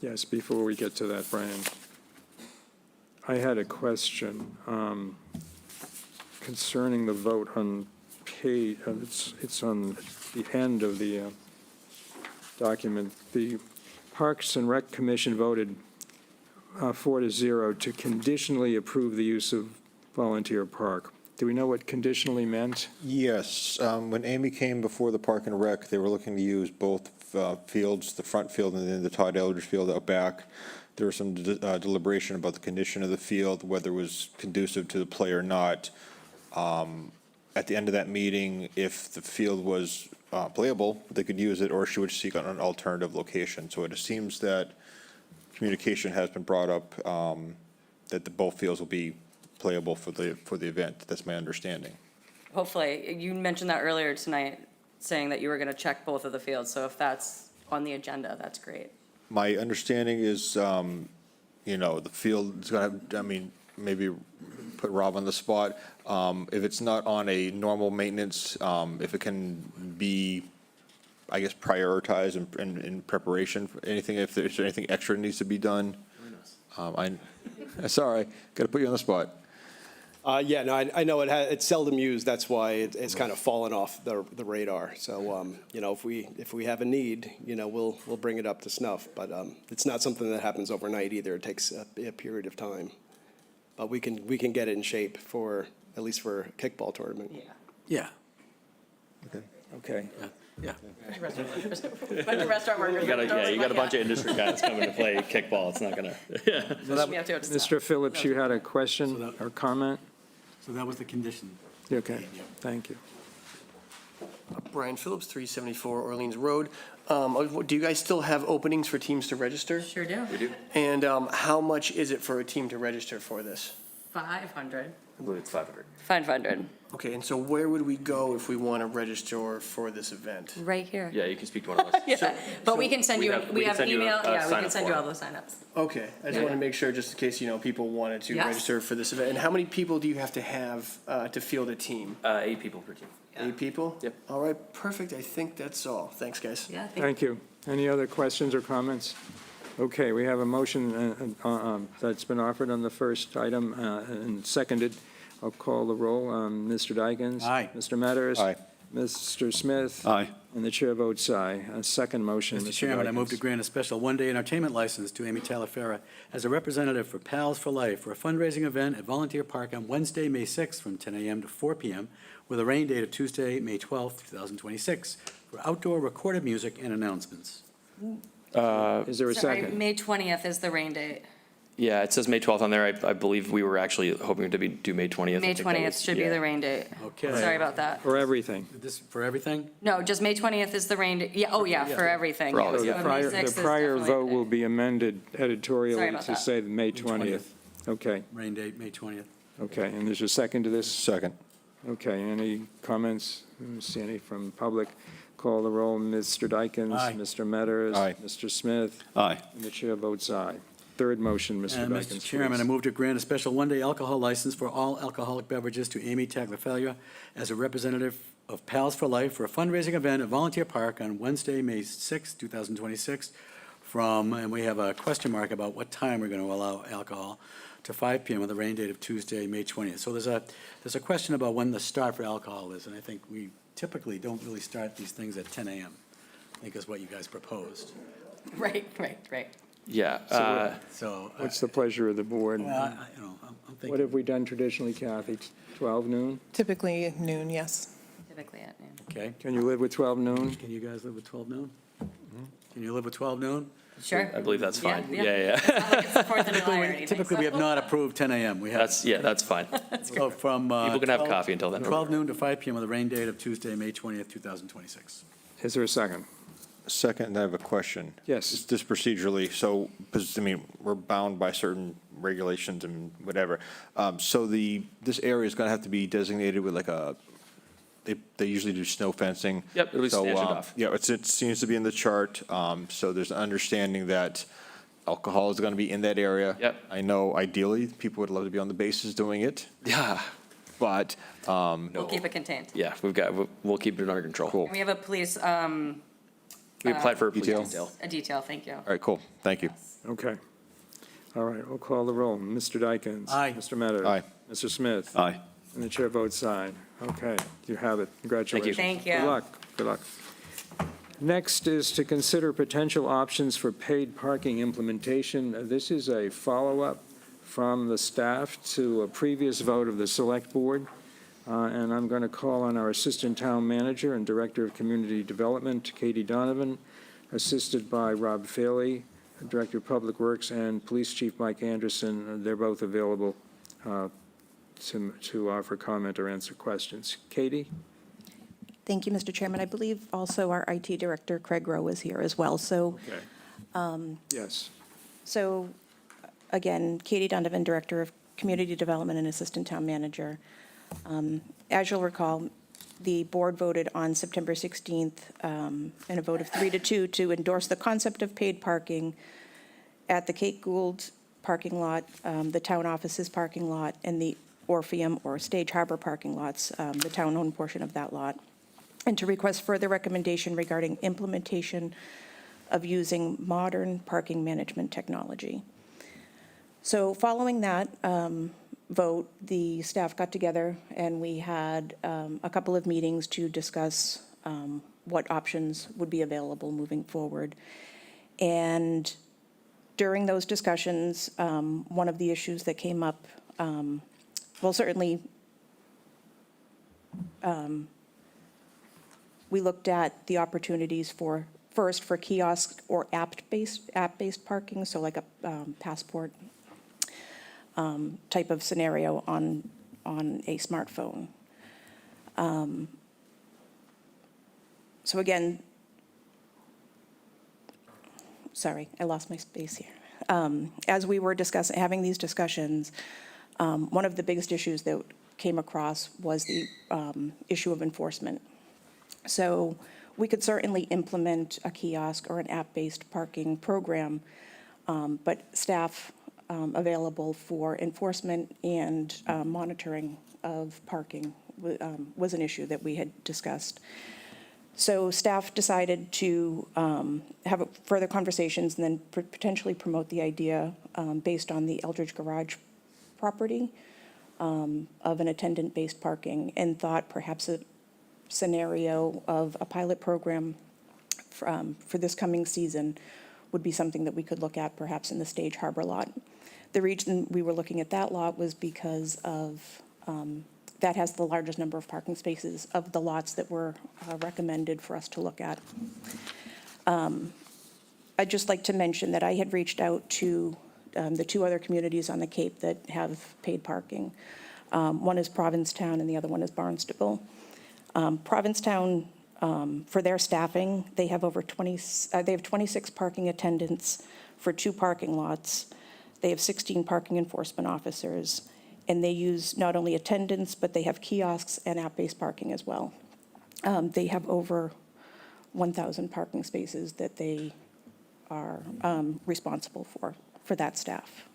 Yes, before we get to that, Brian, I had a question concerning the vote on page, it's on the end of the document. The Parks and Rec Commission voted 4-0 to conditionally approve the use of Volunteer Park. Do we know what conditionally meant? Yes, when Amy came before the Park and Rec, they were looking to use both fields, the front field and then the Todd Eldridge field out back. There was some deliberation about the condition of the field, whether it was conducive to the play or not. at the end of that meeting, if the field was playable, they could use it, or she would seek an alternative location. So it seems that communication has been brought up that both fields will be playable for the event. That's my understanding. Hopefully, you mentioned that earlier tonight, saying that you were going to check both of the fields, so if that's on the agenda, that's great. My understanding is, the field is going to, maybe put Rob on the spot. If it's not on a normal maintenance, if it can be, I guess, prioritized in preparation for anything, if there's anything extra needs to be done. Sorry, got to put you on the spot. Yeah, no, I know it's seldom used. That's why it's kind of fallen off the radar. So, if we have a need, we'll bring it up to snuff. But it's not something that happens overnight either. It takes a period of time. But we can get it in shape at least for a kickball tournament. Yeah, Okay. yeah. Bunch of restaurant workers. You got a bunch of industry guys coming to play kickball. It's not gonna. Mr. Phillips, you had a question or comment? So that was the condition. Okay, thank you. Brian Phillips, 374 Orleans Road. Do you guys still have openings for teams to register? Sure do. We do. And how much is it for a team to register for this? 500. I believe it's 500. 500, Okay, and so where would we go if we want to register for this event? right here. Yeah, you can speak to one of us. Yeah, but we can send we you, have- we have send you a- email, a yeah, we can sign-up send you all form. those signups. Okay, I just want to make sure, just in case, people wanted to Yes. register for this event. And how many people do you have to field a team? 8 people per team. 8 people? Yep. All right, perfect. I think that's all. Thanks, guys. Yeah, Thank you. Any other questions or comments? Okay, we have a motion that's been offered on the first item and seconded. I'll call the roll. Mr. Dykens? Aye. Mr. Metters? Aye. Mr. Smith? Aye. And the chair votes aye. A second motion, Mr. Mr. Chairman, I move to Dykens. grant a special one-day entertainment license to Amy Talaferra as a representative for Pals for Life for a fundraising event at Volunteer Park on Wednesday, May 6th, from 10 a.m. to 4 p.m., with a rain date of Tuesday, May 12th, 2026, for outdoor recorded music and announcements. Is there a Sorry, second? May 20th is the rain date. Yeah, it says May 12th on there. I believe we were actually hoping to do May 20th. I May think that 20th was- should be yeah. the rain date. Okay. Sorry about that. For everything? This, for everything? No, just May 20th is the rain, yeah, oh, yeah, for everything. For all of So it, the yeah. May prior, 6th is the prior definitely vote the will day. be amended Sorry editorially about to that. say May 20th. Okay, Rain date, May 20th. okay. And there's a second to this? Second. Okay, any comments? Let me see any from public. Call the roll. Mr. Dykens? Aye. Mr. Metters? Aye. Mr. Smith? Aye. And the chair votes aye. Third motion, Mr. And Dykens, Mr. Chairman, I please. move to grant a special one-day alcohol license for all alcoholic beverages to Amy Tagliaferra as a representative of Pals for Life for a fundraising event at Volunteer Park on Wednesday, May 6, 2026, from, and we have a question mark about what time we're going to allow alcohol, to 5 p.m. on the rain date of Tuesday, May 20th. So there's a question about when the start for alcohol is, and I think we typically don't really start these things at 10 a.m., I think is what you guys proposed. Right. Yeah. So, What's the pleasure of the board? I'm What thinking, have we done traditionally, Kathy? 12 noon? Typically noon, yes. Typically at noon. okay. Can you live with 12 noon? Can you guys live with 12 noon? Can you live with 12 noon? Sure. I believe that's fine. Yeah, Yeah, It's not like it's the 4th of July or anything. Typically, we have not approved 10 a.m. We have, That's fine. so from. People can have 12 coffee until then. 12 noon to 5 p.m. on the rain date of Tuesday, May 20th, 2026. Is there a second? Second, and I have a question. Yes. Just procedurally, so, because, we're bound by certain regulations and whatever. So this area is going to have to be designated with like they usually do snow fencing. Yep, it'll be So, stanchioned off. Yeah, it seems to be in the chart. So there's an understanding that alcohol is going to be in that area. Yep. I know ideally, people would love to be on the bases doing it, Yeah. but, We'll keep it contained. Yeah, we'll keep it under control. Cool. And we have a police, We applied for a police Detail. detail. a detail, thank you. all right, cool, thank you. Okay. All right, we'll call the roll. Mr. Dykens? Aye. Mr. Metters? Aye. Mr. Smith? Aye. And the chair votes aye. Okay, you have it. Congratulations. Thank you. Good luck, good luck. Next is to consider potential options for paid parking implementation. This is a follow-up from the staff to a previous vote of the Select Board. And I'm going to call on our Assistant Town Manager and Director of Community Development, Katie Donovan, assisted by Rob Faley, Director of Public Works, and Police Chief Mike Anderson. They're both available to offer comment or answer questions. Katie? Thank you, Mr. Chairman. I believe also our IT Director, Craig Rowe, is here as well. So, Okay. Yes. so again, Katie Donovan, Director of Community Development and Assistant Town Manager. As you'll recall, the board voted on September 16th in a vote of 3-2 to endorse the concept of paid parking at the Kate Gould parking lot, the town offices parking lot, and the Orpheum or Stage Harbor parking lots, the town-owned portion of that lot, and to request further recommendation regarding implementation of using modern parking management technology. So following that vote, the staff got together and we had a couple of meetings to discuss what options would be available moving forward. And during those discussions, one of the issues that came up, well, certainly we looked at the opportunities for, first, for kiosk or app-based parking, so like a passport type of scenario on a smartphone. So again, sorry, I lost my space here. As we were having these discussions, one of the biggest issues that came across was the issue of enforcement. So we could certainly implement a kiosk or an app-based parking program, but staff available for enforcement and monitoring of parking was an issue that we had discussed. So staff decided to have further conversations and then potentially promote the idea based on the Eldridge Garage property of an attendant-based parking, and thought perhaps a scenario of a pilot program for this coming season would be something that we could look at perhaps in the Stage Harbor lot. The reason we were looking at that lot was because of that has the largest number of parking spaces of the lots that were recommended for us to look at. I'd just like to mention that I had reached out to the two other communities on the Cape that have paid parking. One is Provincetown and the other one is Barnstable. Provincetown, for their staffing, they have over 26 parking attendants for 2 parking lots. They have 16 parking enforcement officers, and they use not only attendants, but they have kiosks and app-based parking as well. They have over 1,000 parking spaces that they are responsible for that staff.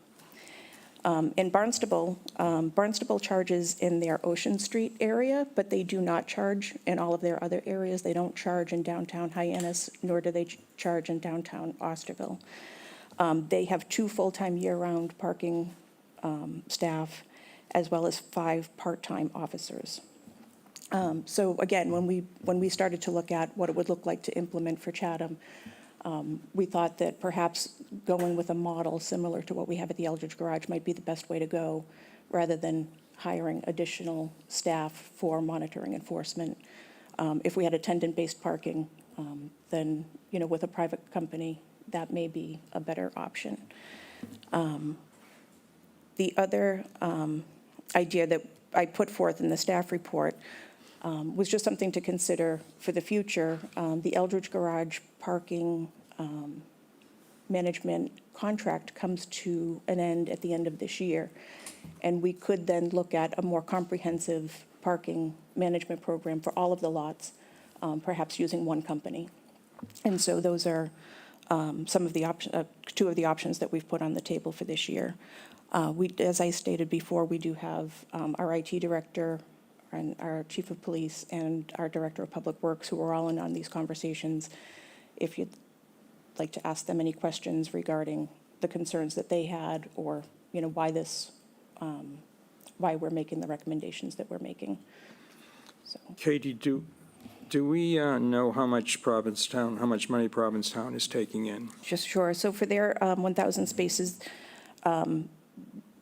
In Barnstable, Barnstable charges in their Ocean Street area, but they do not charge in all of their other areas. They don't charge in downtown Hyannis, nor do they charge in downtown Osterville. They have 2 full-time year-round parking staff, as well as 5 part-time officers. So again, when we started to look at what it would look like to implement for Chatham, we thought that perhaps going with a model similar to what we have at the Eldridge Garage might be the best way to go, rather than hiring additional staff for monitoring enforcement. If we had attendant-based parking, then, with a private company, that may be a better option. The other idea that I put forth in the staff report was just something to consider for the future. The Eldridge Garage parking management contract comes to an end at the end of this year, and we could then look at a more comprehensive parking management program for all of the lots, perhaps using one company. And so those are some of the two of the options that we've put on the table for this year. As I stated before, we do have our IT director and our chief of police and our director of public works who are all in on these conversations. If you'd like to ask them any questions regarding the concerns that they had, or why we're making the recommendations that we're making. So. Katie, do we know how much money Provincetown is taking in? Just sure. So for their 1,000 spaces,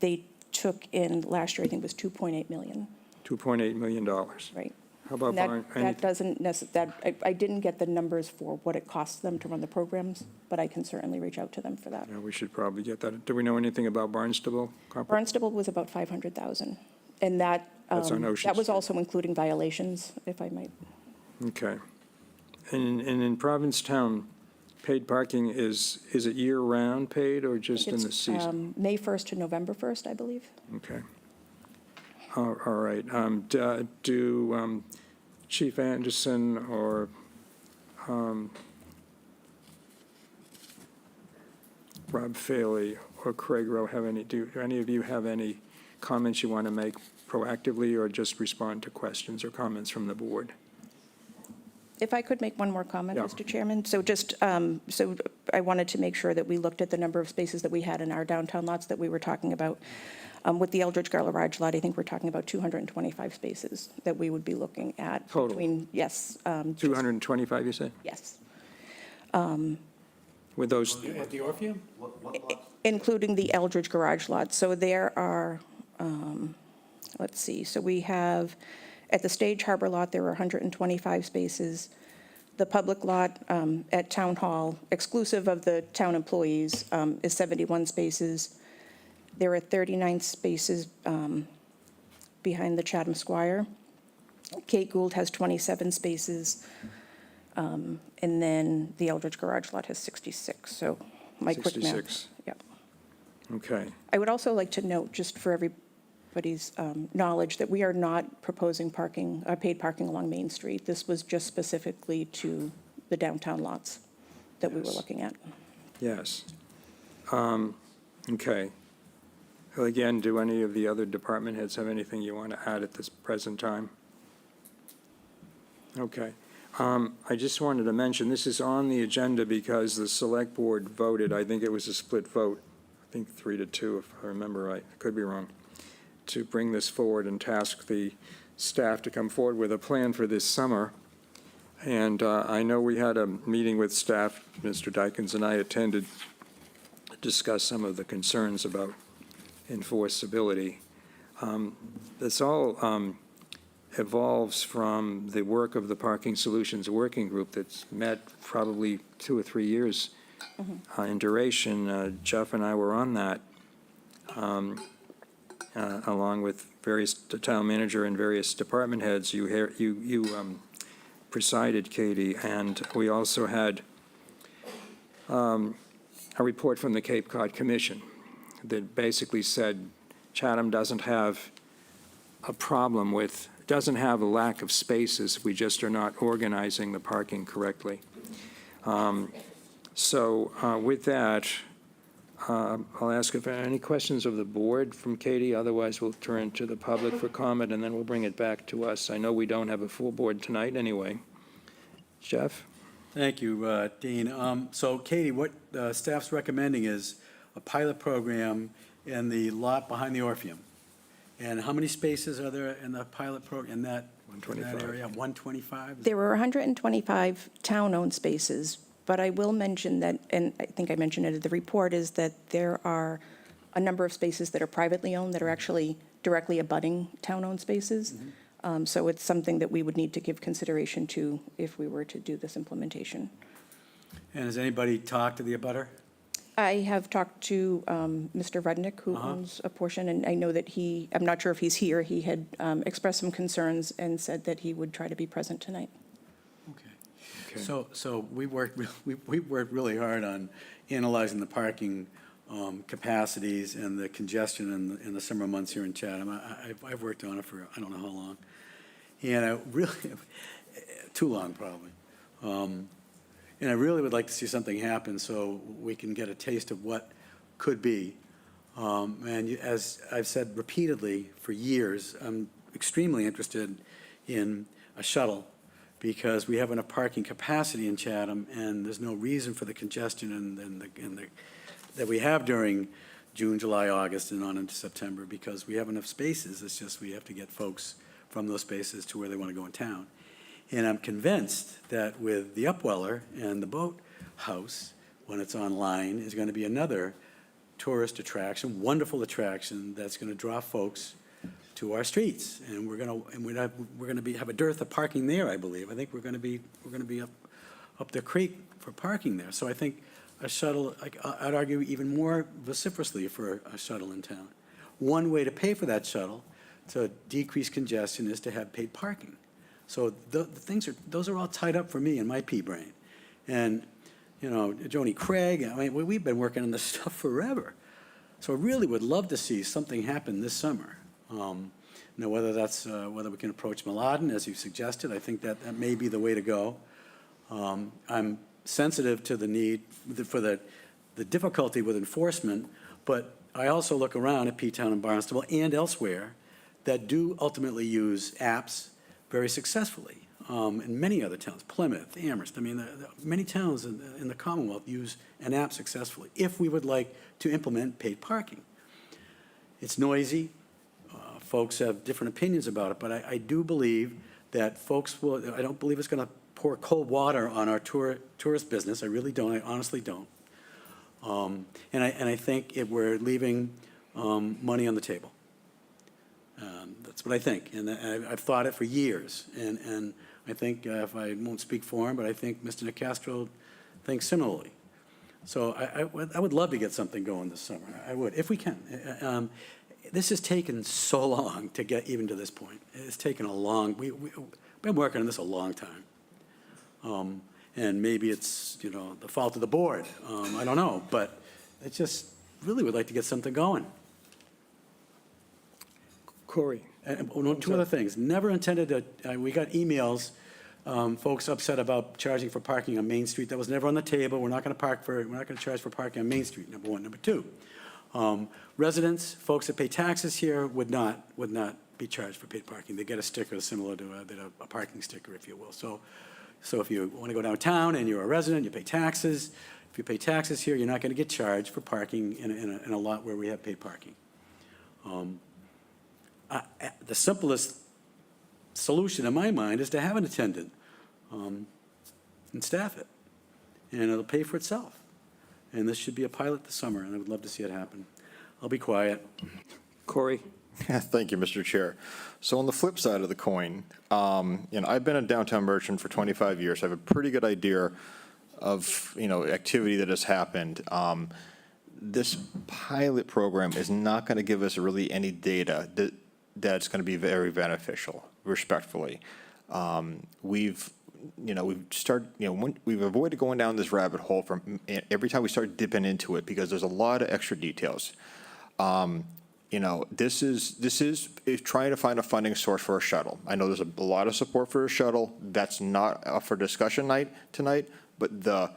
they took in last year, I think it was $2.8 million. $2.8 million. Right. How about That doesn't necessarily, I didn't get the numbers for what it costs them to run the programs, but I can certainly reach out to them for that. Yeah, we should probably get that. Do we know anything about Barnstable? Barnstable was about 500,000 And that, That's on Ocean that was Street. also including violations, if I might. Okay. And in Provincetown, paid parking is it year-round paid or just in the It's season? May 1st to November 1st, I believe. Okay. All right. Do Chief Anderson or Rob Faley or Craig Rowe have any, do any of you have any comments you want to make proactively or just respond to questions or comments from the board? If I could make one more comment, Yeah. Mr. Chairman. So just, so I wanted to make sure that we looked at the number of spaces that we had in our downtown lots that we were talking about. With the Eldridge Garage lot, I think we're talking about 225 spaces that we would be looking at. Total? Between, yes. 225, you said? Yes. With those, At the Orpheum? Including the Eldridge Garage lot. So there are, let's see, so we have, at the Stage Harbor lot, there are 125 spaces. The public lot at Town Hall, exclusive of the town employees, is 71 spaces. There are 39 spaces behind the Chatham Square. Kate Gould has 27 spaces. And then the Eldridge Garage lot has 66, so my quick math. 66. Yeah. okay. I would also like to note, just for everybody's knowledge, that we are not proposing parking, paid parking along Main Street. This was just specifically to the downtown lots that we were Yes. looking at. Yes. Okay. Well, again, do any of the other department heads have anything you want to add at this present time? Okay. I just wanted to mention, this is on the agenda because the select board voted, I think it was a split vote, I think 3-2, if I remember right, I could be wrong, to bring this forward and task the staff to come forward with a plan for this summer. And I know we had a meeting with staff, Mr. Dykens and I attended, to discuss some of the concerns about enforceability. This all evolves from the work of the Parking Solutions Working Group that's met probably 2 or 3 years in duration. Jeff and I were on that, along with various, the town manager and various department heads. You presided, Katie, and we also had a report from the Cape Cod Commission that basically said Chatham doesn't have a problem with, doesn't have a lack of spaces, we just are not organizing the parking correctly. So with that, I'll ask if there are any questions of the board from Katie, otherwise we'll turn to the public for comment, and then we'll bring it back to us. I know we don't have a full board tonight anyway. Jeff? Thank you, Dean. So Katie, what staff's recommending is a pilot program in the lot behind the Orpheum. And how many spaces are there in the pilot program, in that 125. area? 125? There were 125 town-owned spaces, but I will mention that, and I think I mentioned it in the report, is that there are a number of spaces that are privately owned that are actually directly abutting town-owned spaces. So it's something that we would need to give consideration to if we were to do this implementation. And has anybody talked to the abutter? I have talked to Mr. Rudnick, who owns a portion, and I know that he, I'm not sure if he's here, he had expressed some concerns and said that he would try to be present tonight. Okay. So we worked really hard on analyzing the parking capacities and the congestion in the summer months here in Chatham. I've worked on it for I don't know how long. And I really, too long probably. And I really would like to see something happen so we can get a taste of what could be. As I've said repeatedly for years, I'm extremely interested in a shuttle because we have enough parking capacity in Chatham, and there's no reason for the congestion that we have during June, July, August, and on into September, because we have enough spaces. It's just we have to get folks from those spaces to where they want to go in town. And I'm convinced that with the Upweller and the boat house, when it's online, is going to be another tourist attraction, wonderful attraction that's going to draw folks to our streets. And we're going to have a dearth of parking there, I believe. I think we're going to be up the creek for parking there. So I think a shuttle, I'd argue even more vociferously for a shuttle in town. One way to pay for that shuttle to decrease congestion is to have paid parking. So those are all tied up for me in my pea brain. And, you know, Joni Craig, I mean, we've been working on this stuff forever. So I really would love to see something happen this summer. You know, whether that's, whether we can approach Mladen, as you suggested, I think that may be the way to go. I'm sensitive to the need for the difficulty with enforcement, but I also look around at P-Town and Barnstable and elsewhere that do ultimately use apps very successfully. In many other towns, Plymouth, Amherst, I mean, many towns in the Commonwealth use an app successfully, if we would like to implement paid parking. It's noisy. Folks have different opinions about it, but I do believe that folks will, I don't believe it's going to pour cold water on our tourist business. I really don't. I honestly don't. And I think we're leaving money on the table. That's what I think, and I've thought it for years. And I think, if I won't speak for him, but I think Mr. Nicastro thinks similarly. So I would love to get something going this summer. I would, if we can. This has taken so long to get even to this point. It's taken a long, we've been working on this a long time. And maybe it's, you know, the fault of the board. I don't know, but I just really would like to get something going. Corey? And two other things. Never intended to, we got emails, folks upset about charging for parking on Main Street. That was never on the table. We're not going to charge for parking on Main Street, number one. Number two, residents, folks that pay taxes here would not be charged for paid parking. They get a sticker similar to a parking sticker, if you will. So if you want to go downtown and you're a resident, you pay taxes. If you pay taxes here, you're not going to get charged for parking in a lot where we have paid parking. The simplest solution in my mind is to have an attendant and staff it, and it'll pay for itself. And this should be a pilot this summer, and I would love to see it happen. I'll be quiet. Corey? Thank you, Mr. Chair. So on the flip side of the coin, you know, I've been a downtown merchant for 25 years. I have a pretty good idea of, you know, activity that has happened. This pilot program is not going to give us really any data that's going to be very beneficial, respectfully. We've avoided going down this rabbit hole from every time we start dipping into it because there's a lot of extra details. You know, this is trying to find a funding source for a shuttle. I know there's a lot of support for a shuttle. That's not up for discussion tonight, but the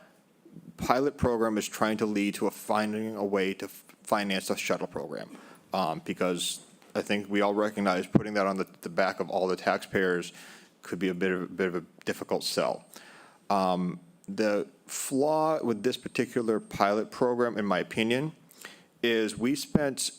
pilot program is trying to lead to finding a way to finance a shuttle program, because I think we all recognize putting that on the back of all the taxpayers could be a bit of a difficult sell. The flaw with this particular pilot program, in my opinion, is we spent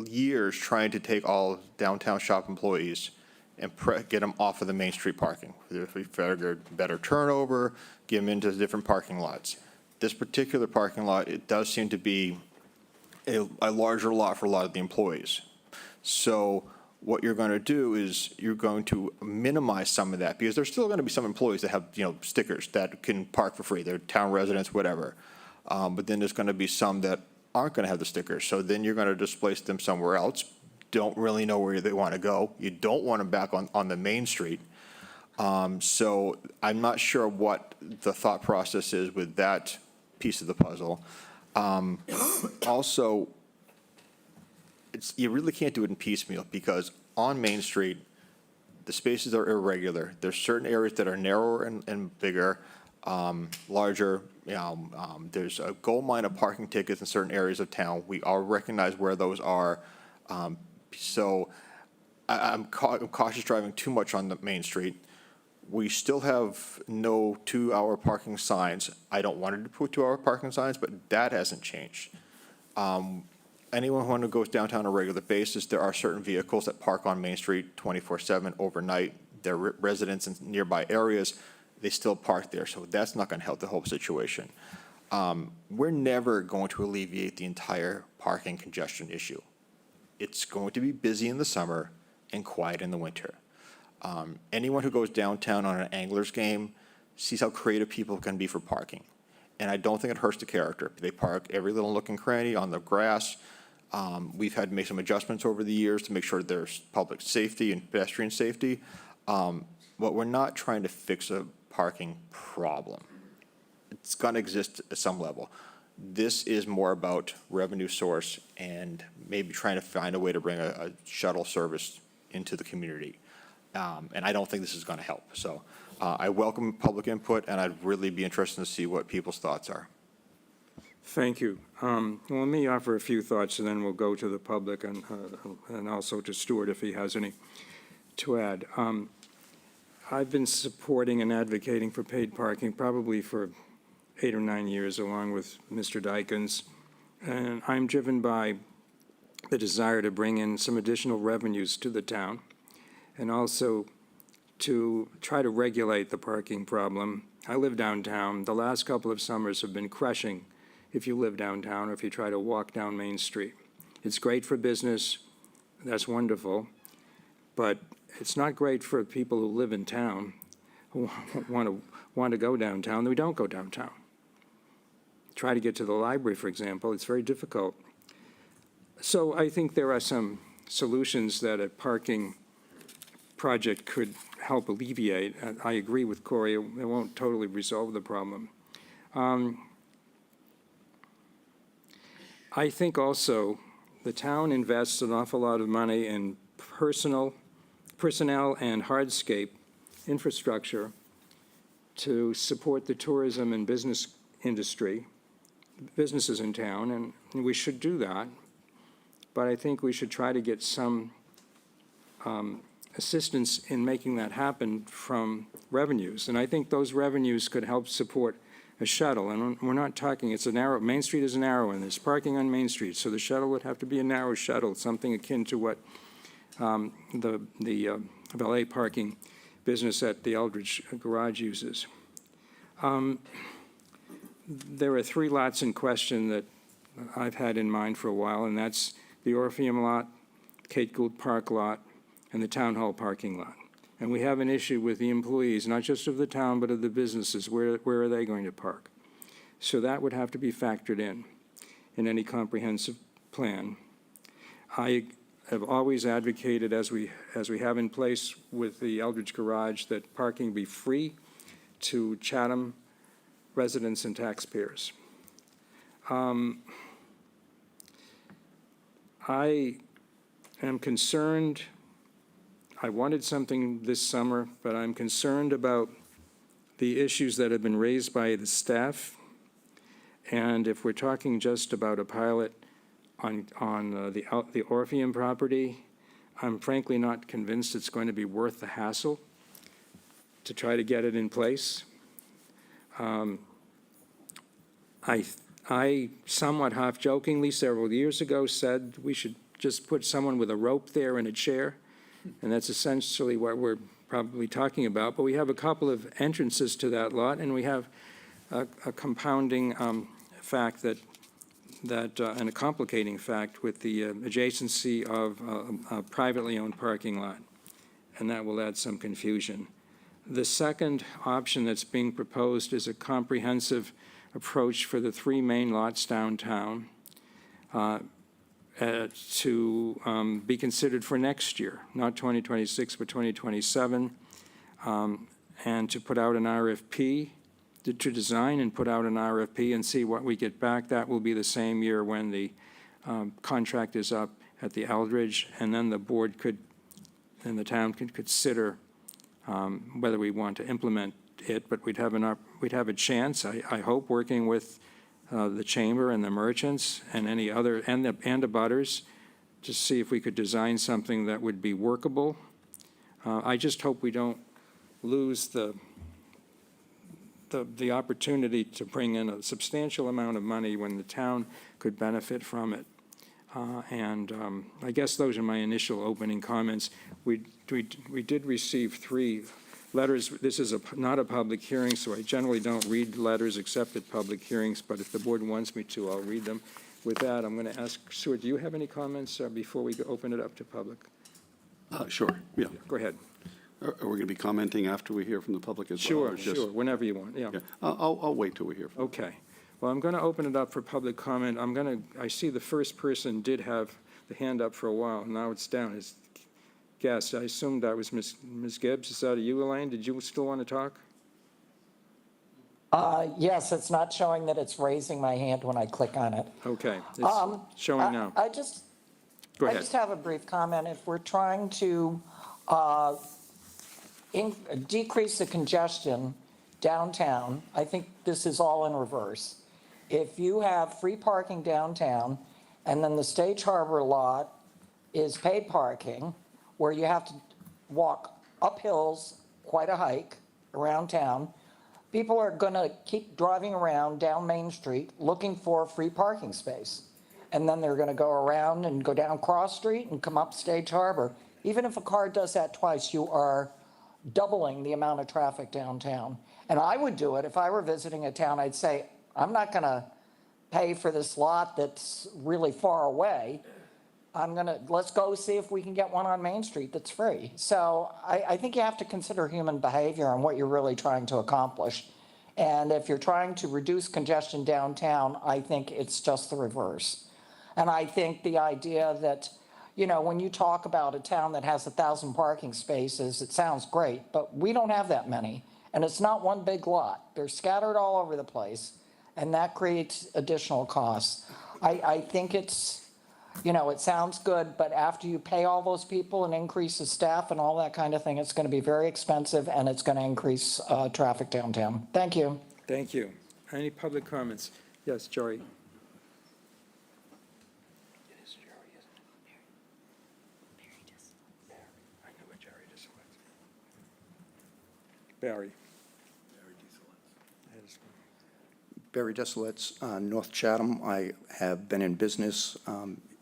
years trying to take all downtown shop employees and get them off of the Main Street parking. If we figured better turnover, get them into different parking lots. This particular parking lot, it does seem to be a larger lot for a lot of the employees. So what you're going to do is you're going to minimize some of that, because there's still going to be some employees that have, you know, stickers that can park for free. They're town residents, whatever. But then there's going to be some that aren't going to have the stickers. So then you're going to displace them somewhere else. Don't really know where they want to go. You don't want them back on the Main Street. So I'm not sure what the thought process is with that piece of the puzzle. Also, you really can't do it in piecemeal, because on Main Street, the spaces are irregular. There's certain areas that are narrower and bigger, larger. There's a gold mine of parking tickets in certain areas of town. We all recognize where those are. So I'm cautious driving too much on the Main Street. We still have no 2-hour parking signs. I don't want to put 2-hour parking signs, but that hasn't changed. Anyone who goes downtown on a regular basis, there are certain vehicles that park on Main Street 24/7 overnight. They're residents in nearby areas. They still park there, so that's not going to help the whole situation. We're never going to alleviate the entire parking congestion issue. It's going to be busy in the summer and quiet in the winter. Anyone who goes downtown on an Anglers game sees how creative people can be for parking. And I don't think it hurts the character. They park every little nook and cranny on the grass. We've had to make some adjustments over the years to make sure there's public safety and pedestrian safety. But we're not trying to fix a parking problem. It's going to exist at some level. This is more about revenue source and maybe trying to find a way to bring a shuttle service into the community. And I don't think this is going to help. So I welcome public input, and I'd really be interested to see what people's thoughts are. Thank you. Well, let me offer a few thoughts, and then we'll go to the public and also to Stuart if he has any to add. I've been supporting and advocating for paid parking probably for 8 or 9 years, along with Mr. Dykens, and I'm driven by the desire to bring in some additional revenues to the town, and also to try to regulate the parking problem. I live downtown. The last couple of summers have been crushing if you live downtown or if you try to walk down Main Street. It's great for business. That's wonderful. But it's not great for people who live in town, who want to go downtown. We don't go downtown. Try to get to the library, for example. It's very difficult. So I think there are some solutions that a parking project could help alleviate. I agree with Corey. It won't totally resolve the problem. I think also the town invests an awful lot of money in personnel and hardscape infrastructure to support the tourism and business industry, businesses in town, and we should do that. But I think we should try to get some assistance in making that happen from revenues. And I think those revenues could help support a shuttle. And we're not talking, it's a narrow, Main Street is narrow, and there's parking on Main Street. So the shuttle would have to be a narrow shuttle, something akin to what the valet parking business at the Eldridge Garage uses. There are 3 lots in question that I've had in mind for a while, and that's the Orpheum lot, Kate Gould Park lot, and the Town Hall parking lot. And we have an issue with the employees, not just of the town, but of the businesses. Where are they going to park? So that would have to be factored in any comprehensive plan. I have always advocated, as we have in place with the Eldridge Garage, that parking be free to Chatham residents and taxpayers. I am concerned. I wanted something this summer, but I'm concerned about the issues that have been raised by the staff. And if we're talking just about a pilot on the Orpheum property, I'm frankly not convinced it's going to be worth the hassle to try to get it in place. I somewhat half-jokingly several years ago said we should just put someone with a rope there and a chair, and that's essentially what we're probably talking about. But we have a couple of entrances to that lot, and we have a compounding fact and a complicating fact with the adjacency of a privately owned parking lot, and that will add some confusion. The second option that's being proposed is a comprehensive approach for the 3 main lots downtown to be considered for next year, not 2026, but 2027, and to put out an RFP, to design and put out an RFP and see what we get back. That will be the same year when the contract is up at the Eldridge, and then the board could, and the town could consider whether we want to implement it, but we'd have a chance, I hope, working with the chamber and the merchants and any other, and the abutters, to see if we could design something that would be workable. I just hope we don't lose the opportunity to bring in a substantial amount of money when the town could benefit from it. I guess those are my initial opening comments. We did receive 3 letters. This is not a public hearing, so I generally don't read letters except at public hearings, but if the board wants me to, I'll read them. With that, I'm going to ask Stuart, do you have any comments before we open it up to public? Sure, yeah. Go ahead. Are we going to be commenting after we hear from the public as well? Sure, or just- sure, whenever you want, yeah. Yeah, I'll wait till we hear from them. Okay. Well, I'm going to open it up for public comment. I see the first person did have the hand up for a while. Now it's down. It's guest. I assumed that was Ms. Gibbs. Is that you, Elaine? Did you still want to talk? Yes, it's not showing that it's raising my hand when I click on it. Okay, it's showing now. I just Go I ahead. just have a brief comment. If we're trying to decrease the congestion downtown, I think this is all in reverse. If you have free parking downtown, and then the Stage Harbor lot is paid parking, where you have to walk up hills, quite a hike, around town, people are going to keep driving around down Main Street looking for a free parking space. And then they're going to go around and go down Cross Street and come up Stage Harbor. Even if a car does that twice, you are doubling the amount of traffic downtown. And I would do it if I were visiting a town. I'd say, I'm not going to pay for this lot that's really far away. Let's go see if we can get one on Main Street that's free. So I think you have to consider human behavior and what you're really trying to accomplish. And if you're trying to reduce congestion downtown, I think it's just the reverse. And I think the idea that, when you talk about a town that has 1,000 parking spaces, it sounds great, but we don't have that many. And it's not one big lot. They're scattered all over the place, and that creates additional costs. I think it's, it sounds good, but after you pay all those people and increase the staff and all that kind of thing, it's going to be very expensive, and it's going to increase traffic downtown. Thank you. Thank you. Any public comments? Yes, Joey. Barry. Barry Desolets, North Chatham. I have been in business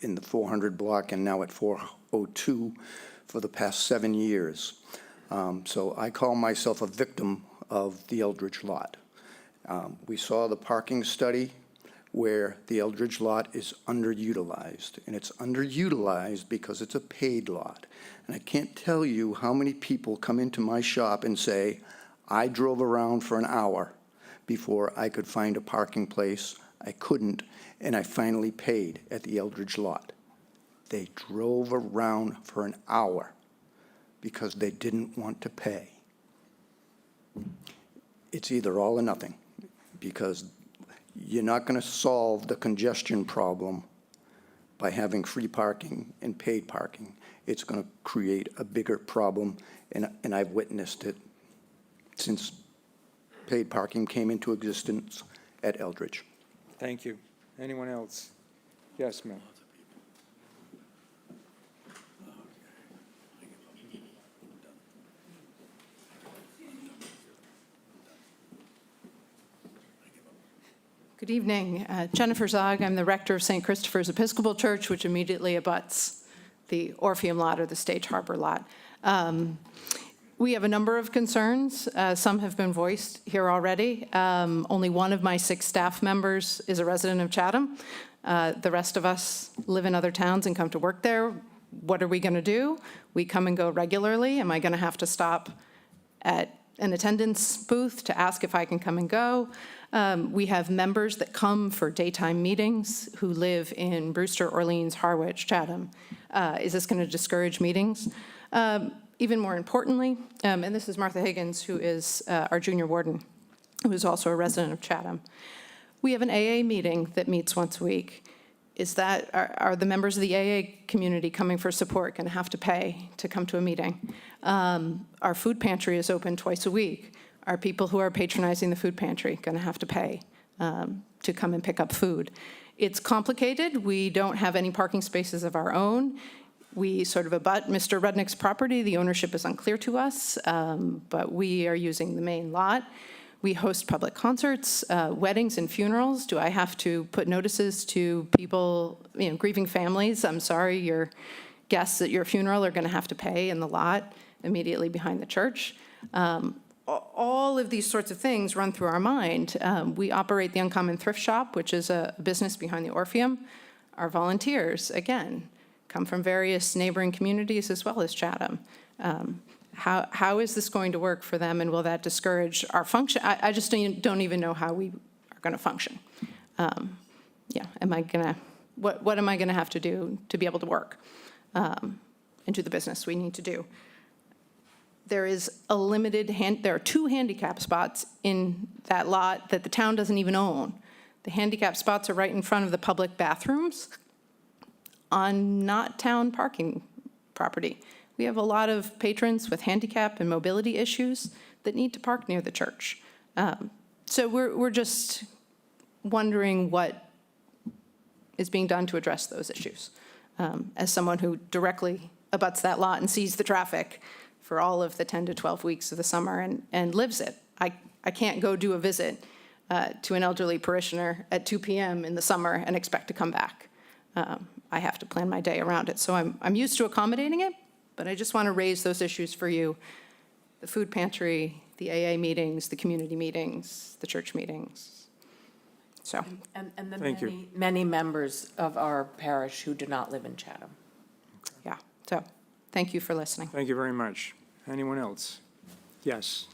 in the 400 block and now at 402 for the past 7 years. So I call myself a victim of the Eldridge lot. We saw the parking study where the Eldridge lot is underutilized, and it's underutilized because it's a paid lot. And I can't tell you how many people come into my shop and say, I drove around for an hour before I could find a parking place. I couldn't, and I finally paid at the Eldridge lot. They drove around for an hour because they didn't want to pay. It's either all or nothing, because you're not going to solve the congestion problem by having free parking and paid parking. It's going to create a bigger problem, and I've witnessed it since paid parking came into existence at Eldridge. Thank you. Anyone else? Yes, ma'am. Good evening. Jennifer Zog. I'm the rector of St. Christopher's Episcopal Church, which immediately abuts the Orpheum lot or the Stage Harbor lot. We have a number of concerns. Some have been voiced here already. Only one of my 6 staff members is a resident of Chatham. The rest of us live in other towns and come to work there. What are we going to do? We come and go regularly. Am I going to have to stop at an attendance booth to ask if I can come and go? We have members that come for daytime meetings who live in Brewster, Orleans, Harwich, Chatham. Is this going to discourage meetings? Even more importantly, and this is Martha Higgins, who is our junior warden, who is also a resident of Chatham. We have an AA meeting that meets once a week. Are the members of the AA community coming for support going to have to pay to come to a meeting? Our food pantry is open twice a week. Are people who are patronizing the food pantry going to have to pay to come and pick up food? It's complicated. We don't have any parking spaces of our own. We sort of abut Mr. Rudnick's property. The ownership is unclear to us, but we are using the main lot. We host public concerts, weddings and funerals. Do I have to put notices to people, grieving families? I'm sorry, your guests at your funeral are going to have to pay in the lot immediately behind the church. All of these sorts of things run through our mind. We operate the Uncommon Thrift Shop, which is a business behind the Orpheum. Our volunteers, again, come from various neighboring communities as well as Chatham. How is this going to work for them, and will that discourage our function? I just don't even know how we are going to function. Am I gonna, what am I gonna have to do to be able to work and do the business we need to do? There is a limited, there are 2 handicap spots in that lot that the town doesn't even own. The handicap spots are right in front of the public bathrooms on not town parking property. We have a lot of patrons with handicap and mobility issues that need to park near the church. So we're just wondering what is being done to address those issues. As someone who directly abuts that lot and sees the traffic for all of the 10 to 12 weeks of the summer and lives it, I can't go do a visit to an elderly parishioner at 2 p.m. in the summer and expect to come back. I have to plan my day around it. So I'm used to accommodating it, but I just want to raise those issues for you. The food pantry, the AA meetings, the community meetings, the church meetings. So, And the Thank you. many members of our parish who do not live in Chatham. yeah. So, thank you for listening. Thank you very much. Anyone else? Yes.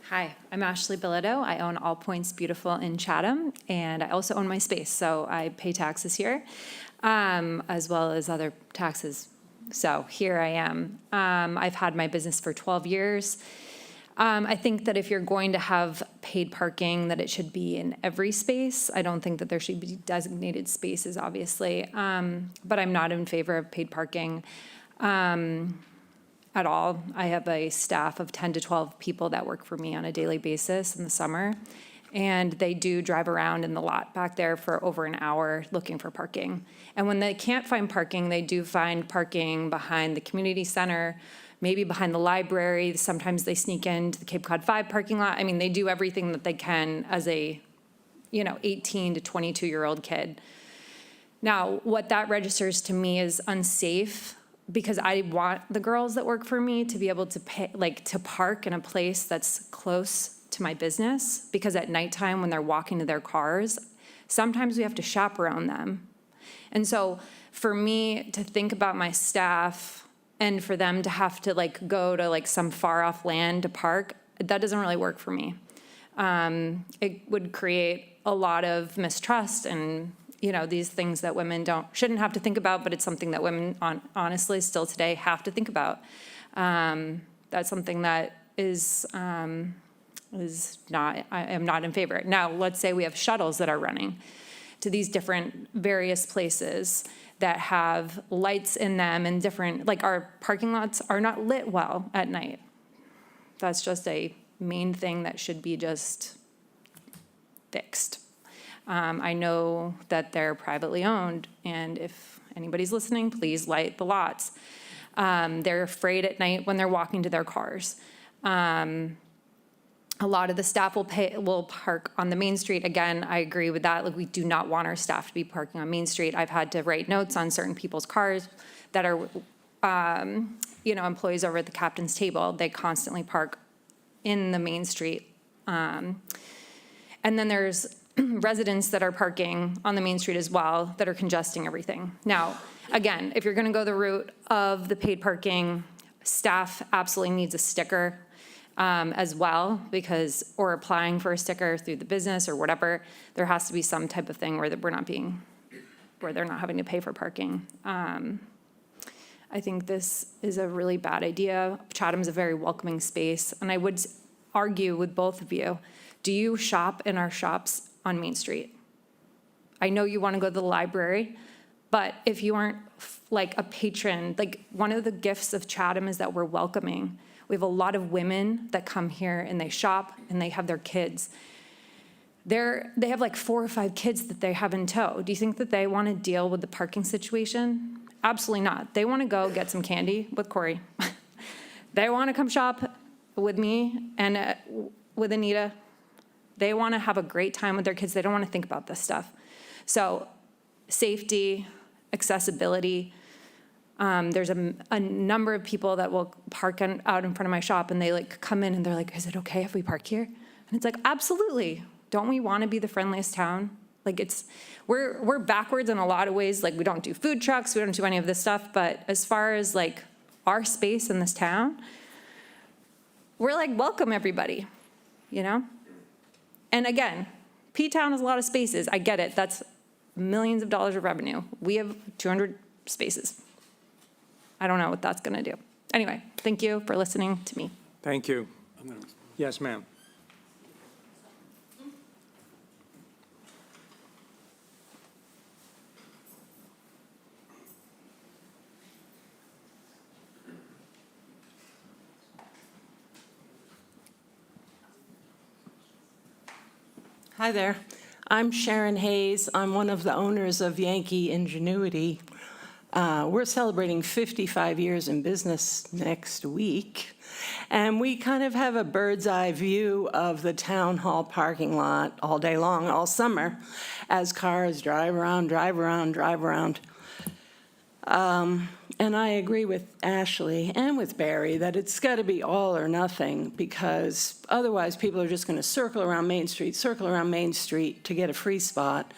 Hi, I'm Ashley Bilodeau. I own All Points Beautiful in Chatham, and I also own my space, so I pay taxes here, as well as other taxes. So here I am. I've had my business for 12 years. I think that if you're going to have paid parking, that it should be in every space. I don't think that there should be designated spaces, obviously, but I'm not in favor of paid parking at all. I have a staff of 10 to 12 people that work for me on a daily basis in the summer, and they do drive around in the lot back there for over an hour looking for parking. And when they can't find parking, they do find parking behind the community center, maybe behind the library. Sometimes they sneak into the Cape Cod 5 parking lot. I mean, they do everything that they can as a, 18 to 22-year-old kid. Now, what that registers to me is unsafe, because I want the girls that work for me to be able to pay, to park in a place that's close to my business, because at nighttime when they're walking to their cars, sometimes we have to chaperone them. And so for me to think about my staff and for them to have to go to some far off land to park, that doesn't really work for me. It would create a lot of mistrust and these things that women shouldn't have to think about, but it's something that women honestly still today have to think about. That's something that is not, I am not in favor. Now, let's say we have shuttles that are running to these different various places that have lights in them and different, our parking lots are not lit well at night. That's just a main thing that should be just fixed. I know that they're privately owned, and if anybody's listening, please light the lots. They're afraid at night when they're walking to their cars. A lot of the staff will park on the main street. Again, I agree with that. We do not want our staff to be parking on Main Street. I've had to write notes on certain people's cars that are, employees over at the captain's table. They constantly park in the Main Street. And then there's residents that are parking on the Main Street as well that are congesting everything. Now, again, if you're going to go the route of the paid parking, staff absolutely needs a sticker as well, or applying for a sticker through the business or whatever. There has to be some type of thing where they're not having to pay for parking. I think this is a really bad idea. Chatham's a very welcoming space, and I would argue with both of you. Do you shop in our shops on Main Street? I know you want to go to the library, but if you aren't a patron, one of the gifts of Chatham is that we're welcoming. We have a lot of women that come here and they shop and they have their kids. They have 4 or 5 kids that they have in tow. Do you think that they want to deal with the parking situation? Absolutely not. They want to go get some candy with Corey. They want to come shop with me and with Anita. They want to have a great time with their kids. They don't want to think about this stuff. So safety, accessibility. There's a number of people that will park out in front of my shop, and they come in and they're like, is it okay if we park here? And it's absolutely. Don't we want to be the friendliest town? We're backwards in a lot of ways. We don't do food trucks. We don't do any of this stuff. But as far as our space in this town, we're like, welcome everybody, you know? And again, P-Town has a lot of spaces. I get it. That's millions of dollars of revenue. We have 200 spaces. I don't know what that's going to do. Anyway, thank you for listening to me. Thank you. Yes, ma'am. Hi there. I'm Sharon Hayes. I'm one of the owners of Yankee Ingenuity. We're celebrating 55 years in business next week, and we kind of have a bird's eye view of the town hall parking lot all day long, all summer, as cars drive around, drive around, drive around. And I agree with Ashley and with Barry that it's got to be all or nothing, because otherwise people are just going to circle around Main Street to get a free spot,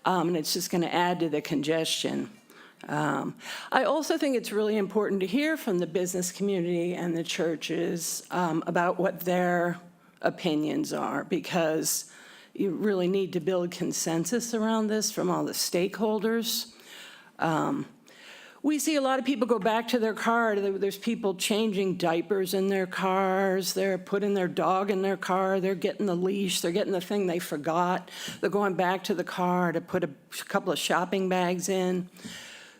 and it's just going to add to the congestion. I also think it's really important to hear from the business community and the churches about what their opinions are, because you really need to build consensus around this from all the stakeholders. We see a lot of people go back to their car. There's people changing diapers in their cars. They're putting their dog in their car. They're getting the leash. They're getting the thing they forgot. They're going back to the car to put a couple of shopping bags in.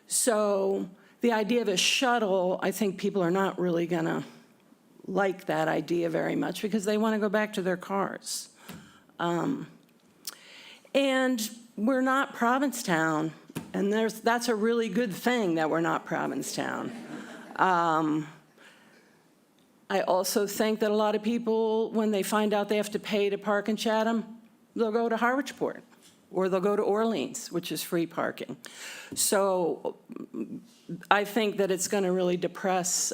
So the idea of a shuttle, I think people are not really going to like that idea very much, because they want to go back to their cars. And we're not Provincetown. And that's a really good thing that we're not Provincetown. I also think that a lot of people, when they find out they have to pay to park in Chatham, they'll go to Harwichport, or they'll go to Orleans, which is free parking. So I think that it's going to really depress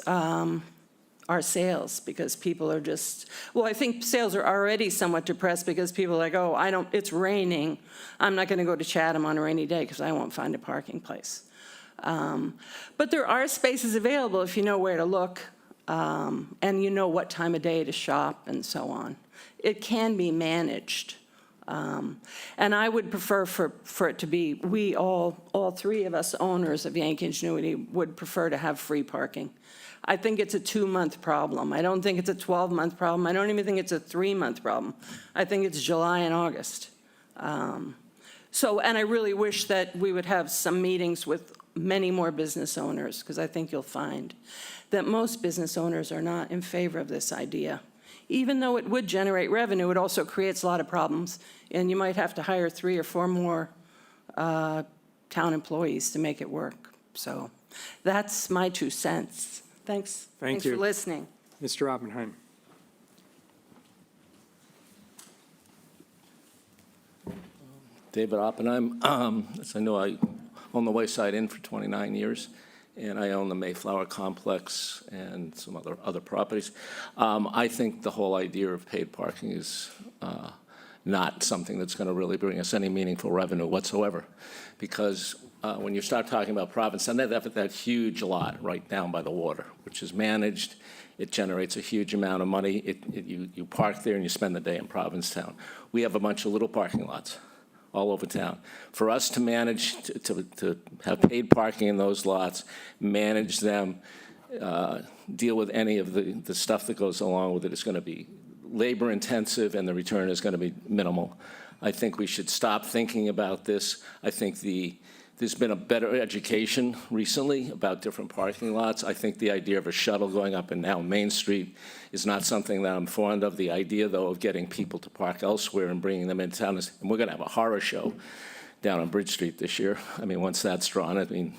our sales, because people are just, well, I think sales are already somewhat depressed because people are like, oh, it's raining. I'm not going to go to Chatham on a rainy day because I won't find a parking place. But there are spaces available if you know where to look, and you know what time of day to shop and so on. It can be managed. And I would prefer for it to be, we all three of us owners of Yankee Ingenuity would prefer to have free parking. I think it's a 2-month problem. I don't think it's a 12-month problem. I don't even think it's a 3-month problem. I think it's July and August. And I really wish that we would have some meetings with many more business owners, because I think you'll find that most business owners are not in favor of this idea. Even though it would generate revenue, it also creates a lot of problems, and you might have to hire 3 or 4 more town employees to make it work. So that's my 2 cents. Thanks. Thank Thanks you. for listening. Mr. Oppenheim. David Oppenheim. As I know, I own the Wayside Inn for 29 years, and I own the Mayflower Complex and some other properties. I think the whole idea of paid parking is not something that's going to really bring us any meaningful revenue whatsoever, because when you start talking about Provincetown, they have that huge lot right down by the water, which is managed. It generates a huge amount of money. You park there and you spend the day in Provincetown. We have a bunch of little parking lots all over town. For us to manage to have paid parking in those lots, manage them, deal with any of the stuff that goes along with it, is going to be labor intensive, and the return is going to be minimal. I think we should stop thinking about this. I think there's been a better education recently about different parking lots. I think the idea of a shuttle going up and down Main Street is not something that I'm fond of. The idea, though, of getting people to park elsewhere and bringing them into town, and we're going to have a horror show down on Bridge Street this year. I mean, once that's drawn, I mean,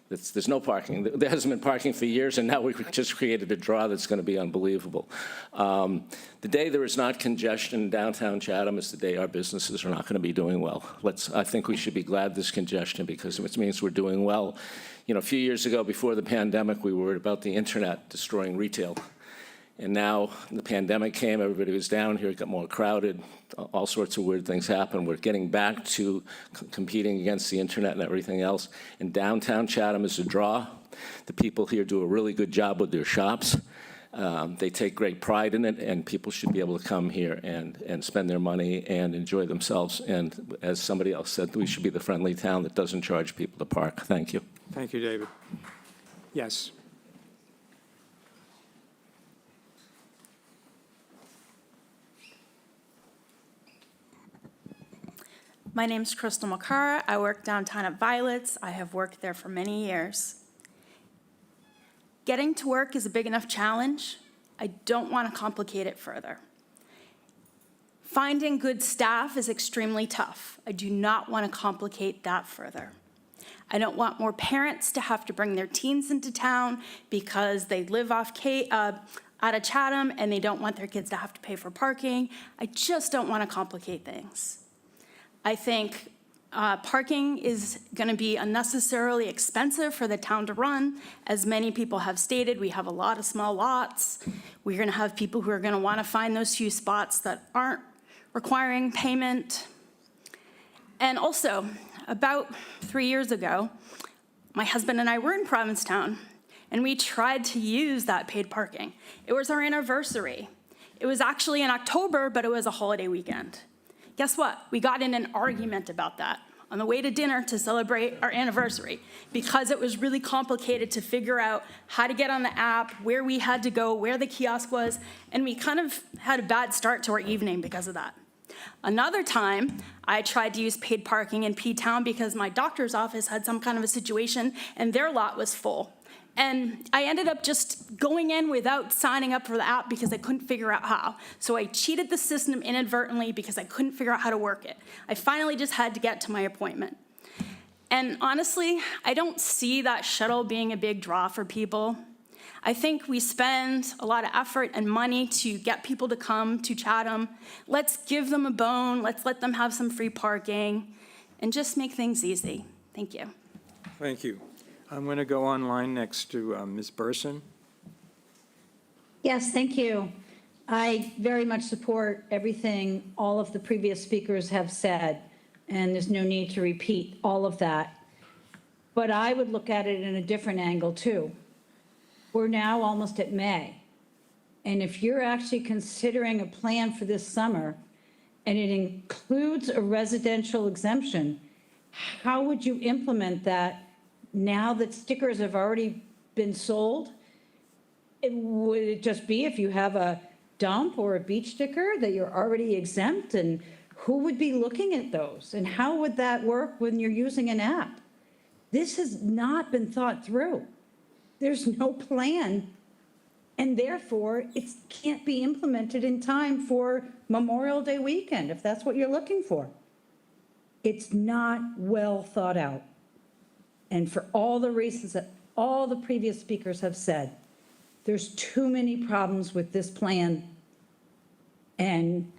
there's no parking. There hasn't been parking for years, and now we've just created a draw that's going to be unbelievable. The day there is not congestion in downtown Chatham is the day our businesses are not going to be doing well. I think we should be glad there's congestion, because it means we're doing well. You know, a few years ago, before the pandemic, we were worried about the internet destroying retail. And now the pandemic came, everybody was down here, it got more crowded, all sorts of weird things happened. We're getting back to competing against the internet and everything else. And downtown Chatham is a draw. The people here do a really good job with their shops. They take great pride in it, and people should be able to come here and spend their money and enjoy themselves. And as somebody else said, we should be the friendly town that doesn't charge people to park. Thank you. Thank you, David. Yes. My name's Crystal McCara. I work downtown at Violet's. I have worked there for many years. Getting to work is a big enough challenge. I don't want to complicate it further. Finding good staff is extremely tough. I do not want to complicate that further. I don't want more parents to have to bring their teens into town because they live out of Chatham and they don't want their kids to have to pay for parking. I just don't want to complicate things. I think parking is going to be unnecessarily expensive for the town to run. As many people have stated, we have a lot of small lots. We're going to have people who are going to want to find those few spots that aren't requiring payment. And also, about 3 years ago, my husband and I were in Provincetown, and we tried to use that paid parking. It was our anniversary. It was actually in October, but it was a holiday weekend. Guess what? We got in an argument about that on the way to dinner to celebrate our anniversary because it was really complicated to figure out how to get on the app, where we had to go, where the kiosk was, and we kind of had a bad start to our evening because of that. Another time, I tried to use paid parking in P-Town because my doctor's office had some kind of a situation and their lot was full. And I ended up just going in without signing up for the app because I couldn't figure out how. So I cheated the system inadvertently because I couldn't figure out how to work it. I finally just had to get to my appointment. And honestly, I don't see that shuttle being a big draw for people. I think we spend a lot of effort and money to get people to come to Chatham. Let's give them a bone. Let's let them have some free parking and just make things easy. Thank you. Thank you. I'm going to go online next to Ms. Burson. Yes, thank you. I very much support everything all of the previous speakers have said, and there's no need to repeat all of that. But I would look at it in a different angle, too. We're now almost at May, and if you're actually considering a plan for this summer, and it includes a residential exemption, how would you implement that now that stickers have already been sold? Would it just be if you have a dump or a beach sticker that you're already exempt? And who would be looking at those? And how would that work when you're using an app? This has not been thought through. There's no plan, and therefore it can't be implemented in time for Memorial Day weekend, if that's what you're looking for. It's not well thought out. And for all the reasons that all the previous speakers have said, there's too many problems with this plan. And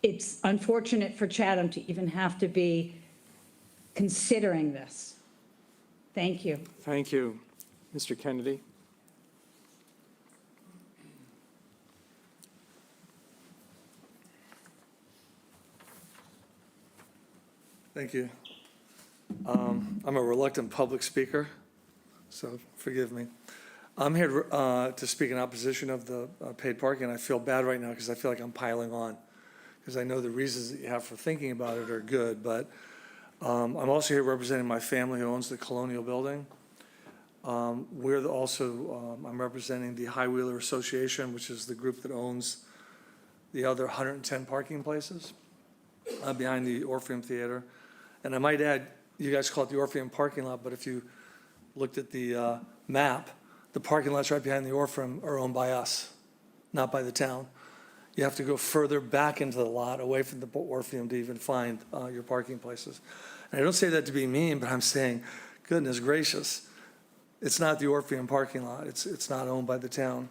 it's unfortunate for Chatham to even have to be considering this. Thank you. Thank you. Mr. Kennedy? Thank you. I'm a reluctant public speaker, so forgive me. I'm here to speak in opposition of the paid parking. I feel bad right now because I feel like I'm piling on, because I know the reasons that you have for thinking about it are good, but I'm also here representing my family who owns the Colonial Building. I'm representing the High Wheeler Association, which is the group that owns the other 110 parking places behind the Orpheum Theater. And I might add, you guys call it the Orpheum parking lot, but if you looked at the map, the parking lots right behind the Orpheum are owned by us, not by the town. You have to go further back into the lot, away from the Orpheum, to even find your parking places. And I don't say that to be mean, but I'm saying, goodness gracious, it's not the Orpheum parking lot. It's not owned by the town.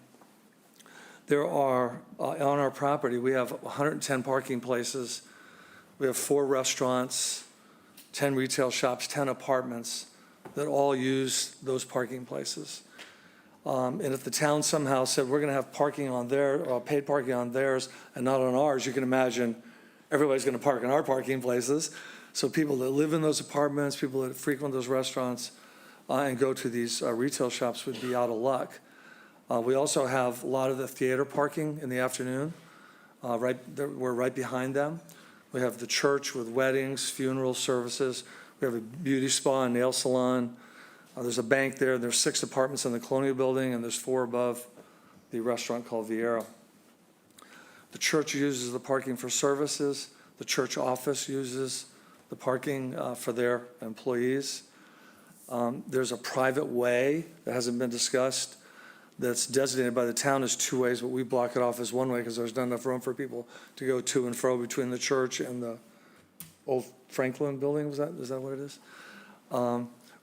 There are, on our property, we have 110 parking places. We have 4 restaurants, 10 retail shops, 10 apartments that all use those parking places. And if the town somehow said, we're going to have parking on paid parking on theirs and not on ours, you can imagine everybody's going to park in our parking places. So people that live in those apartments, people that frequent those restaurants and go to these retail shops would be out of luck. We also have a lot of the theater parking in the afternoon. We're right behind them. We have the church with weddings, funeral services. We have a beauty spa and nail salon. There's a bank there. There's 6 apartments in the Colonial Building, and there's 4 above the restaurant called Vieira. The church uses the parking for services. The church office uses the parking for their employees. There's a private way that hasn't been discussed that's designated by the town as 2 ways, but we block it off as 1 way because there's not enough room for people to go to and fro between the church and the old Franklin building. Is that what it is?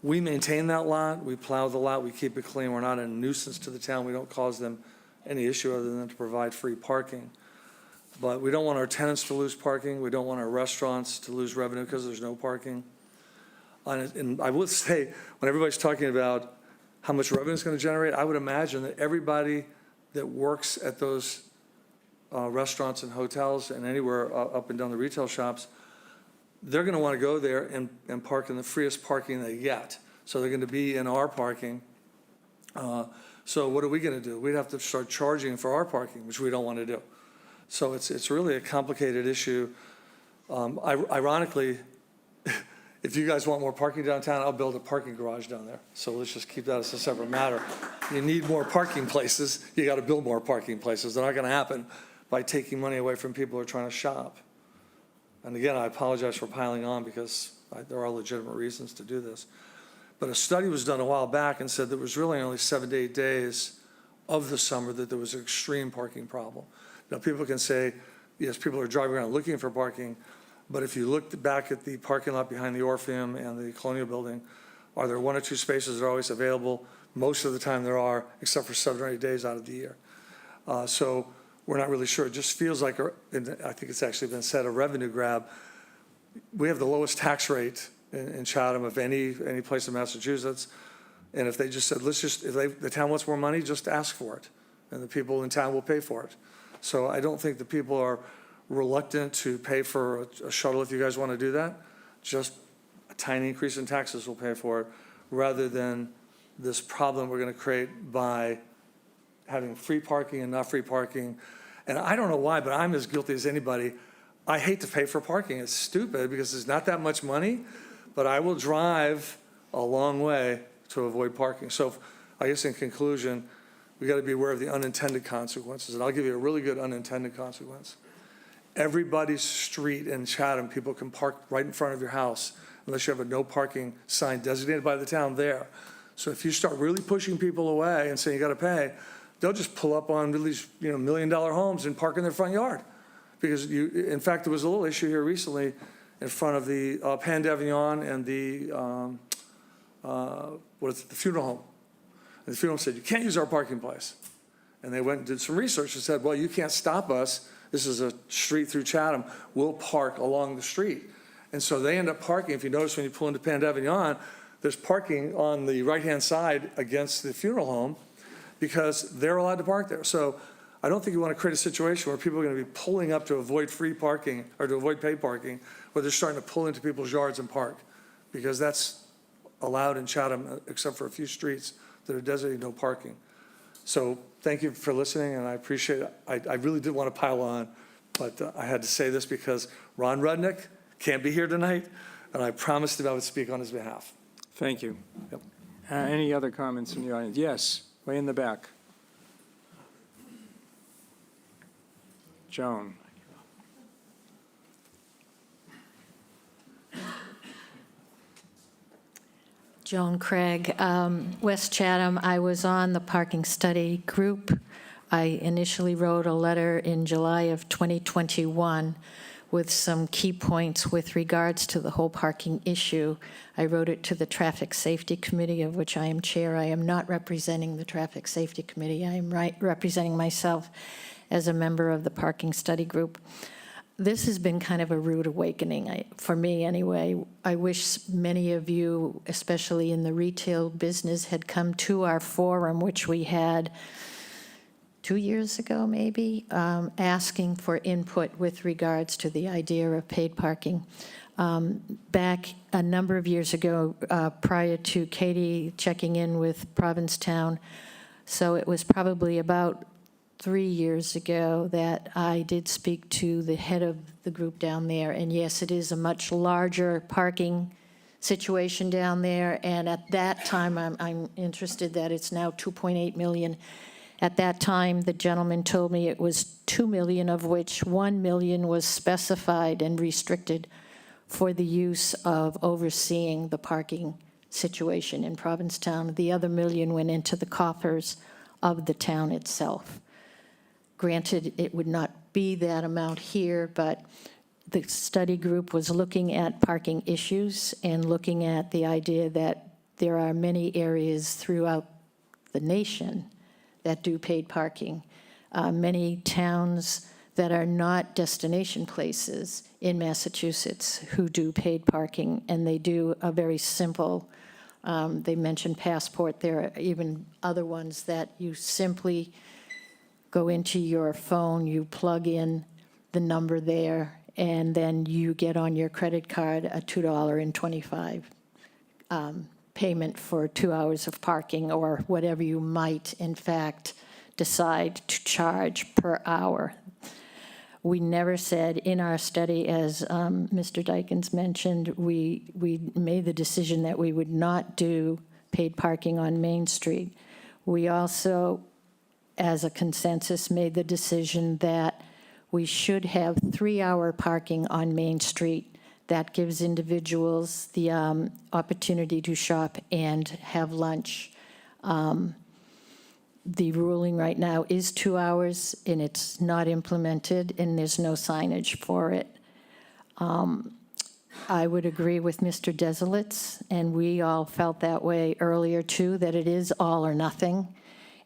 We maintain that lot. We plow the lot. We keep it clean. We're not a nuisance to the town. We don't cause them any issue other than to provide free parking. But we don't want our tenants to lose parking. We don't want our restaurants to lose revenue because there's no parking. And I would say, when everybody's talking about how much revenue it's going to generate, I would imagine that everybody that works at those restaurants and hotels and anywhere up and down the retail shops, they're going to want to go there and park in the freest parking they get. So they're going to be in our parking. So what are we going to do? We'd have to start charging for our parking, which we don't want to do. So it's really a complicated issue. Ironically, if you guys want more parking downtown, I'll build a parking garage down there. So let's just keep that as a separate matter. You need more parking places. You got to build more parking places. They're not going to happen by taking money away from people who are trying to shop. And again, I apologize for piling on because there are legitimate reasons to do this. But a study was done a while back and said there was really only 7 to 8 days of the summer that there was an extreme parking problem. Now, people can say, yes, people are driving around looking for parking, but if you look back at the parking lot behind the Orpheum and the Colonial Building, are there 1 or 2 spaces that are always available? Most of the time there are, except for 7 or 8 days out of the year. So we're not really sure. It just feels like, and I think it's actually been said, a revenue grab. We have the lowest tax rate in Chatham of any place in Massachusetts. And if they just said, if the town wants more money, just ask for it. And the people in town will pay for it. So I don't think the people are reluctant to pay for a shuttle if you guys want to do that. Just a tiny increase in taxes will pay for it, rather than this problem we're going to create by having free parking and not free parking. And I don't know why, but I'm as guilty as anybody. I hate to pay for parking. It's stupid because it's not that much money, but I will drive a long way to avoid parking. So I guess in conclusion, we got to be aware of the unintended consequences. And I'll give you a really good unintended consequence. Everybody's street in Chatham, people can park right in front of your house unless you have a no parking sign designated by the town there. So if you start really pushing people away and saying you got to pay, they'll just pull up on these $1 million home and park in their front yard. Because in fact, there was a little issue here recently in front of the Pan d'Avignon and the funeral home. And the funeral home said, you can't use our parking place. And they went and did some research and said, well, you can't stop us. This is a street through Chatham. We'll park along the street. And so they end up parking. If you notice when you pull into Pan d'Avignon, there's parking on the right-hand side against the funeral home because they're allowed to park there. So I don't think you want to create a situation where people are going to be pulling up to avoid free parking or to avoid paid parking, where they're starting to pull into people's yards and park, because that's allowed in Chatham, except for a few streets that are designated no parking. So thank you for listening, and I appreciate it. I really did want to pile on, but I had to say this because Ron Rudnick can't be here tonight, and I promised him I would speak on his behalf. Thank you. Yep. Any other comments from the audience? Yes, way in the back. Joan. Joan Craig, West Chatham. I was on the parking study group. I initially wrote a letter in July of 2021 with some key points with regards to the whole parking issue. I wrote it to the Traffic Safety Committee, of which I am chair. I am not representing the Traffic Safety Committee. I am representing myself as a member of the parking study group. this has been kind of a rude awakening, for me anyway. I wish many of you, especially in the retail business, had come to our forum, which we had 2 years ago, maybe, asking for input with regards to the idea of paid parking. Back a number of years ago, prior to Katie checking in with Provincetown, so it was probably about 3 years ago that I did speak to the head of the group down there. And yes, it is a much larger parking situation down there. And at that time, I'm interested that it's now 2.8 million. At that time, the gentleman told me it was 2 million, of which 1 million was specified and restricted for the use of overseeing the parking situation in Provincetown. The other 1 million went into the coffers of the town itself. Granted, it would not be that amount here, but the study group was looking at parking issues and looking at the idea that there are many areas throughout the nation that do paid parking. Many towns that are not destination places in Massachusetts who do paid parking, and they do a very simple, they mentioned Passport. There are even other ones that you simply go into your phone, you plug in the number there, and then you get on your credit card a $2.25 payment for 2 hours of parking, or whatever you might, in fact, decide to charge per hour. We never said in our study, as Mr. Dykens mentioned, we made the decision that we would not do paid parking on Main Street. We also, as a consensus, made the decision that we should have 3-hour parking on Main Street. That gives individuals the opportunity to shop and have lunch. The ruling right now is 2 hours, and it's not implemented, and there's no signage for it. I would agree with Mr. Desilets, and we all felt that way earlier too, that it is all or nothing,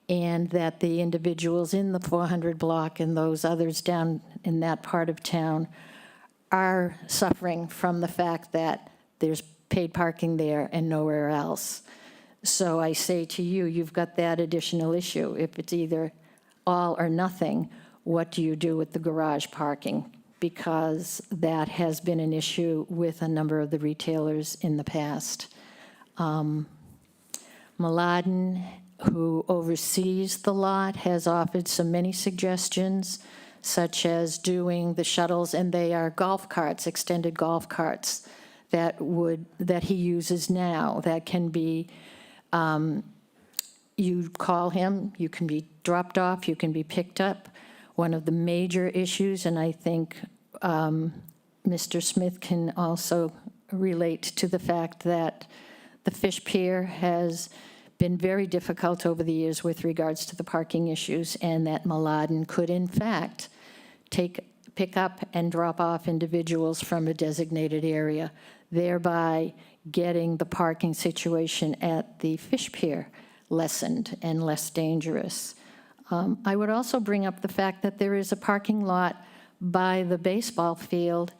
and that the individuals in the 400 block and those others down in that part of town are suffering from the fact that there's paid parking there and nowhere else. So I say to you, you've got that additional issue. If it's either all or nothing, what do you do with the garage parking? Because that has been an issue with a number of the retailers in the past. Mladen, who oversees the lot, has offered so many suggestions, such as doing the shuttles, and they are golf carts, extended golf carts, that he uses now, that can be, you call him, you can be dropped off, you can be picked up. One of the major issues, and I think Mr. Smith can also relate to the fact that the Fish Pier has been very difficult over the years with regards to the parking issues, and that Mladen could, in fact, pick up and drop off individuals from a designated area, thereby getting the parking situation at the Fish Pier lessened and less dangerous. I would also bring up the fact that there is a parking lot by the baseball field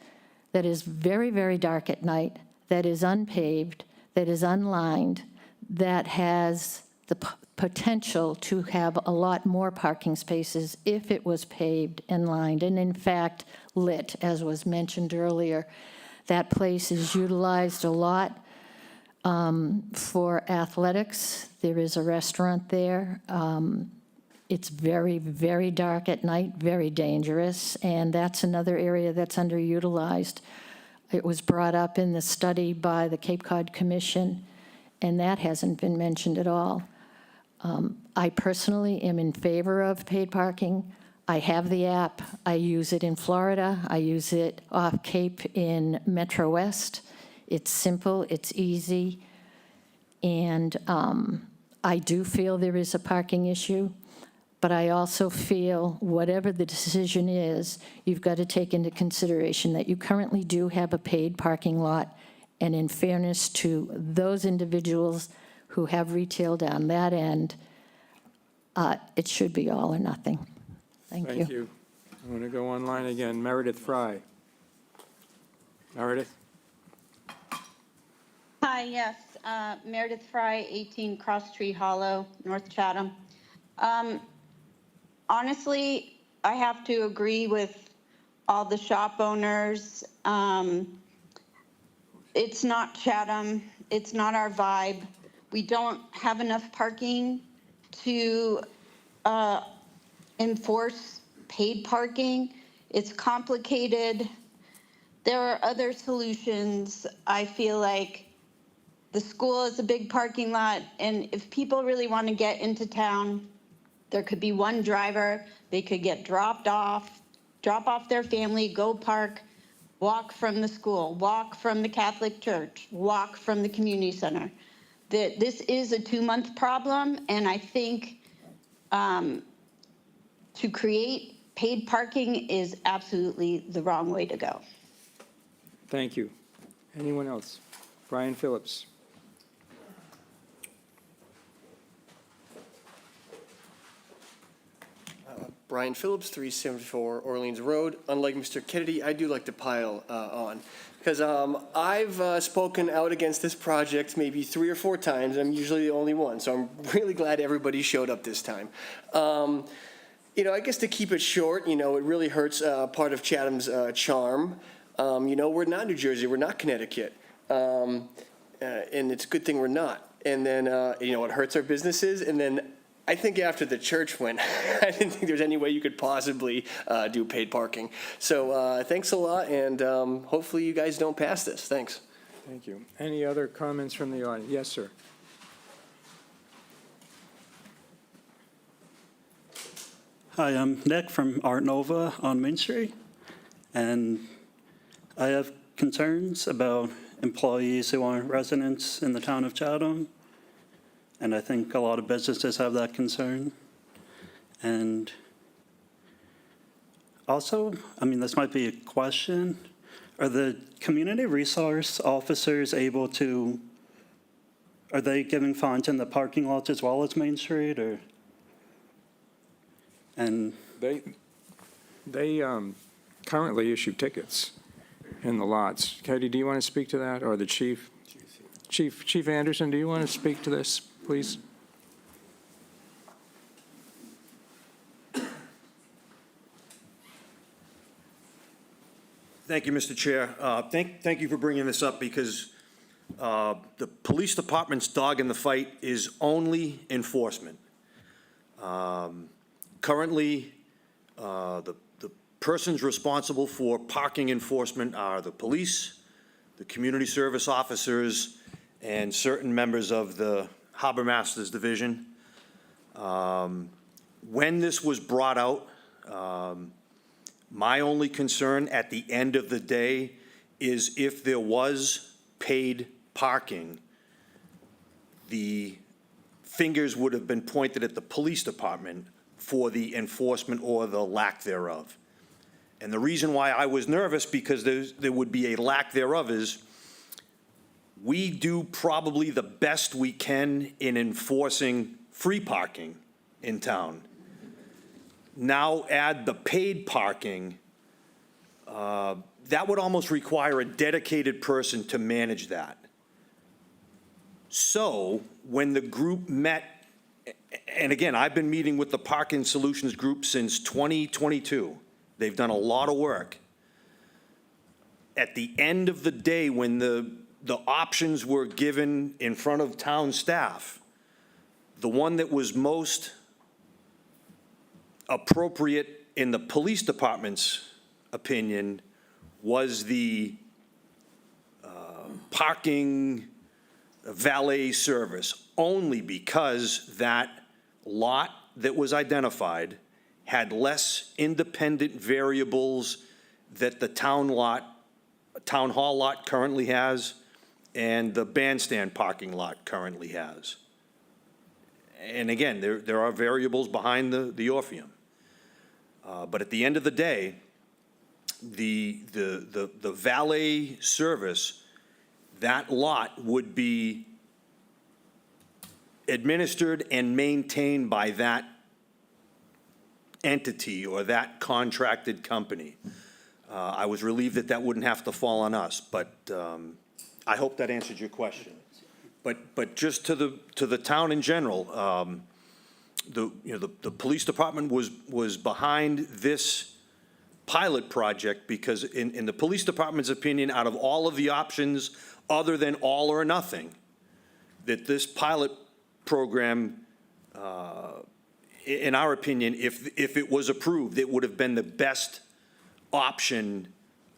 that is very, very dark at night, that is unpaved, that is unlined, that has the potential to have a lot more parking spaces if it was paved and lined, and in fact lit, as was mentioned earlier. That place is utilized a lot for athletics. There is a restaurant there. It's very, very dark at night, very dangerous, and that's another area that's underutilized. It was brought up in the study by the Cape Cod Commission, and that hasn't been mentioned at all. I personally am in favor of paid parking. I have the app. I use it in Florida. I use it off Cape in Metro West. It's simple, it's easy, and I do feel there is a parking issue, but I also feel whatever the decision is, you've got to take into consideration that you currently do have a paid parking lot, and in fairness to those individuals who have retail down that end, it should be all or nothing. Thank you. I'm going to go online again. Meredith Fry. Meredith? Hi, yes, Meredith Fry, 18 Cross Tree Hollow, North Chatham. Honestly, I have to agree with all the shop owners. It's not Chatham, it's not our vibe. We don't have enough parking to enforce paid parking. It's complicated. There are other solutions. I feel like the school is a big parking lot, and if people really want to get into town, there could be one driver. They could get dropped off, drop off their family, go park, walk from the school, walk from the Catholic church, walk from the community center. This is a 2-month problem, and I think to create paid parking is absolutely the wrong way to go. Thank you. Anyone else? Brian Phillips. Brian Phillips, 374 Orleans Road. Unlike Mr. Kennedy, I do like to pile on. Because I've spoken out against this project maybe 3 or 4 times. I'm usually the only one, so I'm really glad everybody showed up this time. I guess to keep it short, it really hurts part of Chatham's charm. We're not New Jersey, we're not Connecticut. And it's a good thing we're not. And then, it hurts our businesses. And then I think after the church went, I didn't think there's any way you could possibly do paid parking. So thanks a lot, and hopefully you guys don't pass this. Thanks. Thank you. Any other comments from the audience? Yes, sir. Hi, I'm Nick from Art Nova on Main Street, and I have concerns about employees who aren't residents in the town of Chatham. And I think a lot of businesses have that concern. And also, this might be a question, are the community resource officers able to, are they giving fines in the parking lots as well as Main Street, or? And They currently issue tickets in the lots. Katie, do you want to speak to that, or the chief? Chief Anderson, do you want to speak to this, please? Thank you, Mr. Chair. Thank you for bringing this up, because the police department's dog in the fight is only enforcement. Currently, the persons responsible for parking enforcement are the police, the community service officers, and certain members of the Harbor Masters Division. When this was brought out, my only concern at the end of the day is if there was paid parking, the fingers would have been pointed at the police department for the enforcement or the lack thereof. And the reason why I was nervous, because there would be a lack thereof, is we do probably the best we can in enforcing free parking in town. Now add the paid parking, that would almost require a dedicated person to manage that. So when the group met, and again, I've been meeting with the Parking Solutions Group since 2022. They've done a lot of work. At the end of the day, when the options were given in front of town staff, the one that was most appropriate in the police department's opinion was the parking valet service, only because that lot that was identified had less independent variables that the town hall lot currently has and the bandstand parking lot currently has. And again, there are variables behind the Orpheum. But at the end of the day, the valet service, that lot would be administered and maintained by that entity or that contracted company. I was relieved that that wouldn't have to fall on us, but I hope that answered your question. But just to the town in general, the police department was behind this pilot project because in the police department's opinion, out of all of the options other than all or nothing, that this pilot program, in our opinion, if it was approved, it would have been the best option,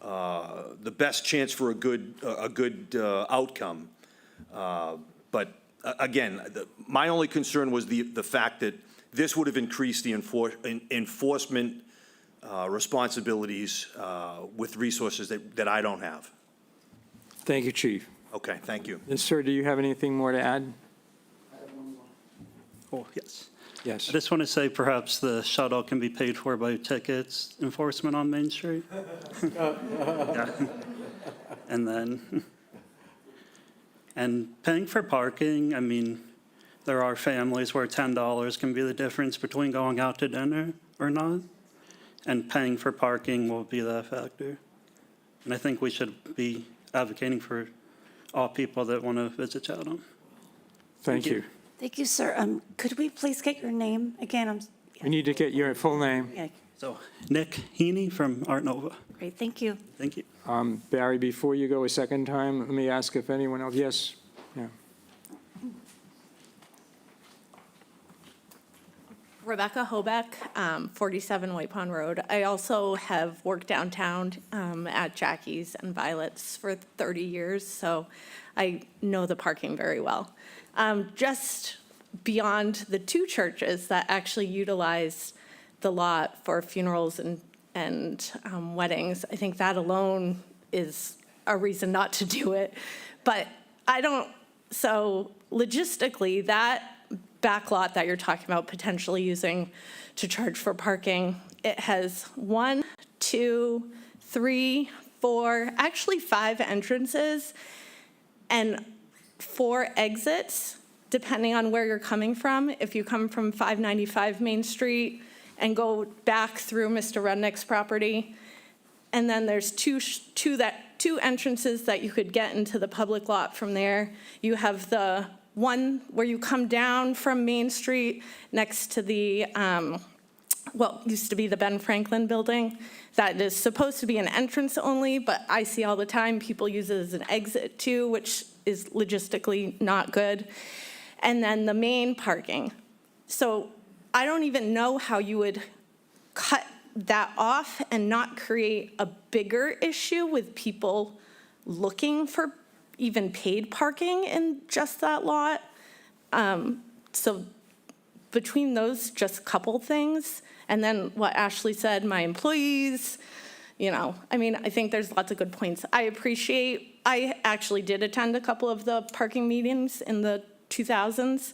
the best chance for a good outcome. But again, my only concern was the fact that this would have increased the enforcement responsibilities with resources that I don't have. Thank you, Chief. Okay, thank you. Sir, do you have anything more to add? Oh, yes. Yes. I just want to say perhaps the shuttle can be paid for by tickets enforcement on Main Street. Yeah. And then, and paying for parking, I mean, there are families where $10 can be the difference between going out to dinner or not. And paying for parking will be that factor. And I think we should be advocating for all people that want to visit Chatham. Thank you. Thank you, sir. Could we please get your name again? We need to get your full name. Yeah, So Nick Heaney from Art Nova. great, thank you. Thank you. Barry, before you go a second time, let me ask if anyone else, yes? Yeah. Rebecca Hobeck, 47 White Pond Road. I also have worked downtown at Jackie's and Violet's for 30 years, so I know the parking very well. Just beyond the two churches that actually utilize the lot for funerals and weddings, I think that alone is a reason not to do it. But so logistically, that back lot that you're talking about potentially using to charge for parking, it has 1, 2, 3, 4, actually 5 entrances and 4 exits, depending on where you're coming from. If you come from 595 Main Street and go back through Mr. Rudnick's property, and then there's two entrances that you could get into the public lot from there. You have the one where you come down from Main Street next to the, used to be the Ben Franklin building. That is supposed to be an entrance only, but I see all the time people use it as an exit too, which is logistically not good. And then the main parking. So I don't even know how you would cut that off and not create a bigger issue with people looking for even paid parking in just that lot. So between those just couple things, and then what Ashley said, my employees, I think there's lots of good points. I actually did attend a couple of the parking meetings in the 2000s,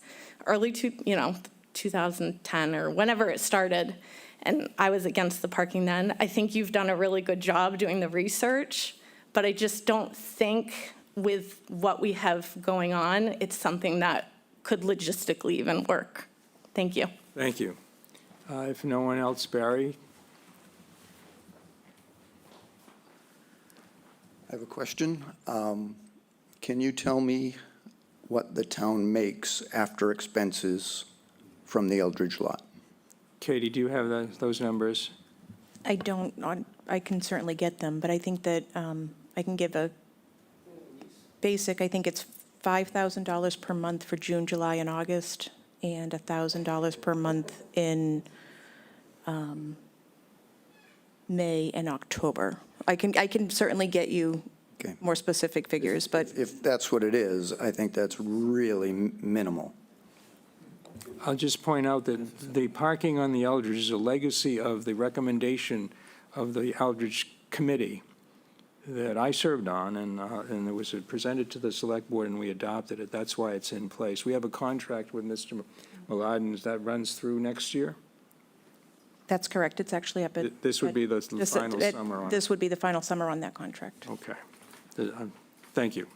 2010 or whenever it started, and I was against the parking then. I think you've done a really good job doing the research, but I just don't think with what we have going on, it's something that could logistically even work. Thank you. Thank you. If no one else, Barry? I have a question. Can you tell me what the town makes after expenses from the Eldridge lot? Katie, do you have those numbers? I don't, I can certainly get them, but I think that I can give a basic, I think it's $5,000 per month for June, July, and August, and $1,000 per month in May and October. I can certainly get you more specific figures, but If that's what it is, I think that's really minimal. I'll just point out that the parking on the Eldridge is a legacy of the recommendation of the Eldridge Committee that I served on, and it was presented to the Select Board, and we adopted it. That's why it's in place. We have a contract with Mr. Mladen that runs through next year. that's correct. It's actually up at. This would be the final summer on it. This would be the final summer on that contract. Okay. Thank you.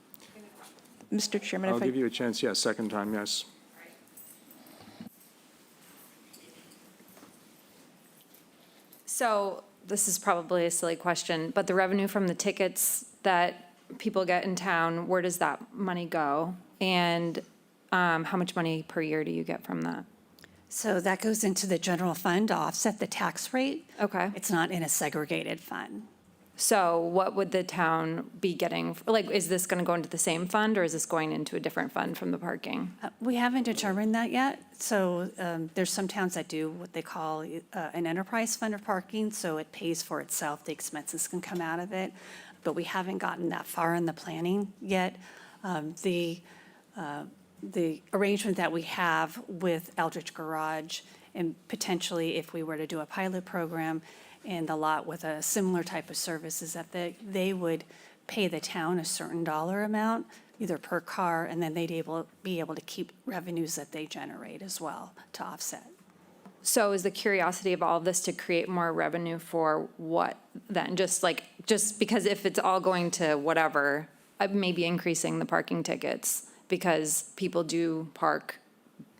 Mr. Chairman, I'll if I. give you a chance, yes, second time, yes. So this is probably a silly question, but the revenue from the tickets that people get in town, where does that money go? And how much money per year do you get from that? So that goes into the general fund to offset the tax rate. Okay. It's not in a segregated fund. So what would the town be getting? Like, is this going to go into the same fund, or is this going into a different fund from the parking? We haven't determined that yet. So there's some towns that do what they call an enterprise fund of parking, so it pays for itself. The expenses can come out of it. But we haven't gotten that far in the planning yet. The arrangement that we have with Eldridge Garage, and potentially if we were to do a pilot program in the lot with a similar type of service, is that they would pay the town a certain dollar amount, either per car, and then they'd be able to keep revenues that they generate as well to offset. So is the curiosity of all of this to create more revenue for what then? Just because if it's all going to whatever, maybe increasing the parking tickets because people do park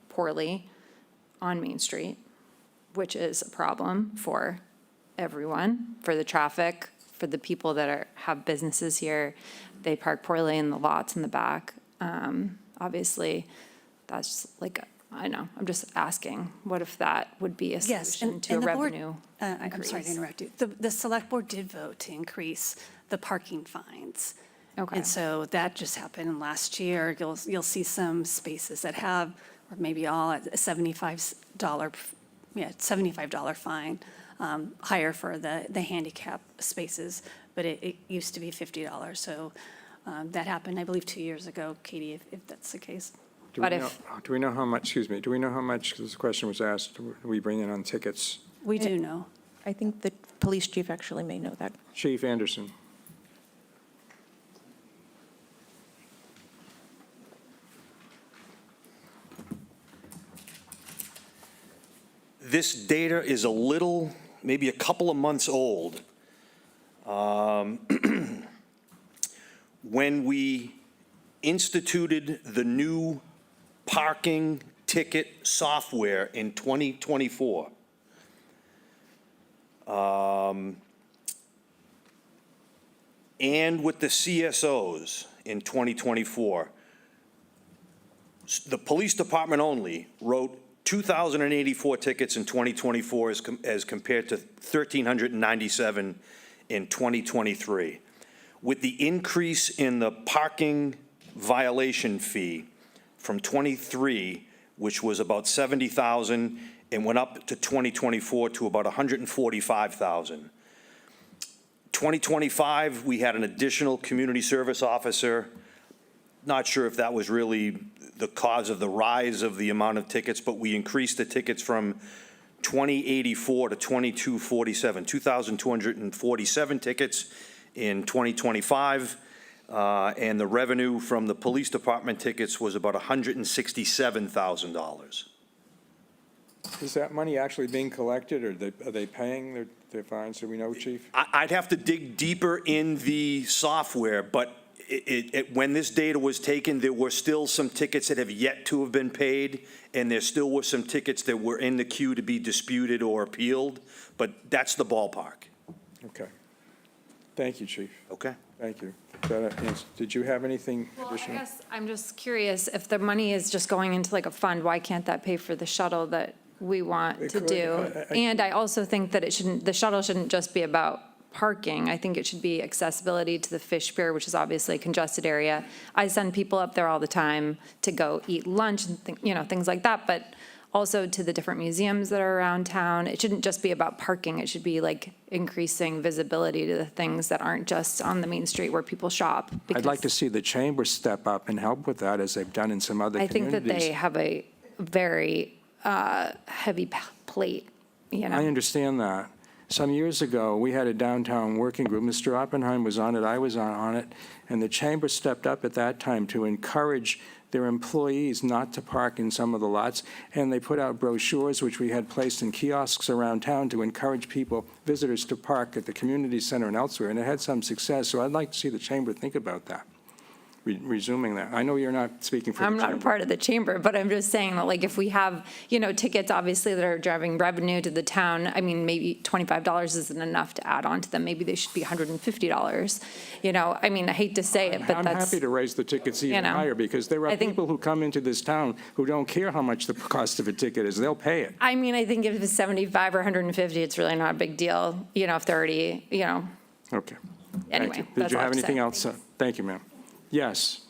poorly on Main Street, which is a problem for everyone, for the traffic, for the people that have businesses here. They park poorly in the lots in the back. Obviously, that's I know, I'm just asking, what if that would be a solution to a revenue I'm sorry to interrupt you. The select board did vote to increase the parking fines. Okay. And so that just happened last year. You'll see some spaces that have, or maybe all at a $75 fine, higher for the handicap spaces, but it used to be $50. So that happened, I believe, 2 years ago, Katie, if that's the case. Do we know how much, do we know how much, because this question was asked, do we bring in on tickets? We do know. I think the police chief actually may know that. Chief Anderson. This data is a little, maybe a couple of months old. When we instituted the new parking ticket software in 2024, and with the CSOs in 2024, the police department only wrote 2,084 tickets in 2024 as compared to 1,397 in 2023. With the increase in the parking violation fee from 23, which was about 70,000, and went up to 2024 to about 145,000. 2025, we had an additional community service officer. Not sure if that was really the cause of the rise of the amount of tickets, but we increased the tickets from 2,084 to 2,247, 2,247 tickets in 2025. And the revenue from the police department tickets was about $167,000. Is that money actually being collected, or are they paying their fines? Do we know, Chief? I'd have to dig deeper in the software, but when this data was taken, there were still some tickets that have yet to have been paid, and there still were some tickets that were in the queue to be disputed or appealed, but that's the ballpark. Okay. Thank you, Chief. Okay. Thank you. Did you have anything additional? I guess I'm just curious, if the money is just going into like a fund, why can't that pay for the shuttle that we want to do? And I also think that the shuttle shouldn't just be about parking. I think it should be accessibility to the fish pier, which is obviously a congested area. I send people up there all the time to go eat lunch and things like that, but also to the different museums that are around town. It shouldn't just be about parking. It should be like increasing visibility to the things that aren't just on the main street where people shop. I'd like to see the chamber step up and help with that, as they've done in some other I communities. think that they have a very heavy plate, I understand that. Some years ago, we had a downtown working group. Mr. Oppenheim was on it, I was on it, and the chamber stepped up at that time to encourage their employees not to park in some of the lots, and they put out brochures, which we had placed in kiosks around town to encourage visitors to park at the community center and elsewhere, and it had some success, so I'd like to see the chamber think about that. resuming that. I know you're not speaking for the I'm not a chamber. part of the chamber, but I'm just saying that, like, if we have, tickets, obviously, that are driving revenue to the town, I mean, maybe $25 isn't enough to add on to them. Maybe they should be $150. I mean, I hate to say it, but I'm that's. happy to raise the tickets even higher, because there are I think- people who come into this town who don't care how much the cost of a ticket is. They'll pay it. I mean, I think if it's 75 or 150, it's really not a big deal, if they're already, Okay. Thank Anyway, you. Did that's you all I have have to anything say. else? Thank you, ma'am. Yes.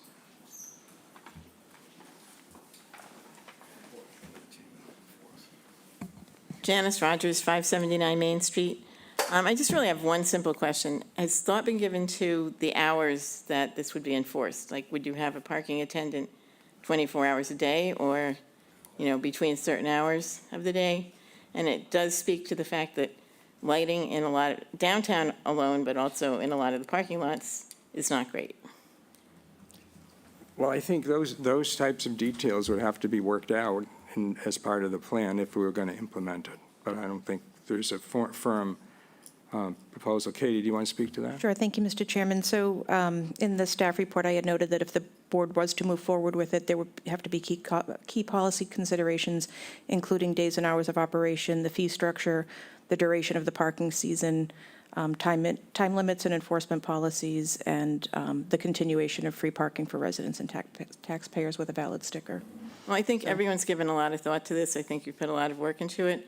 Janice Rogers, 579 Main Street. I just really have one simple question. Has thought been given to the hours that this would be enforced? Like, would you have a parking attendant 24 hours a day or, between certain hours of the day? And it does speak to the fact that lighting in a lot of, downtown alone, but also in a lot of the parking lots, is not great. Well, I think those types of details would have to be worked out as part of the plan if we were going to implement it. But I don't think there's a firm proposal. Katie, do you want to speak to that? Sure, thank you, Mr. Chairman. So in the staff report, I had noted that if the board was to move forward with it, there would have to be key policy considerations, including days and hours of operation, the fee structure, the duration of the parking season, time limits and enforcement policies, and the continuation of free parking for residents and taxpayers with a valid sticker. Well, I think everyone's given a lot of thought to this. I think you've put a lot of work into it.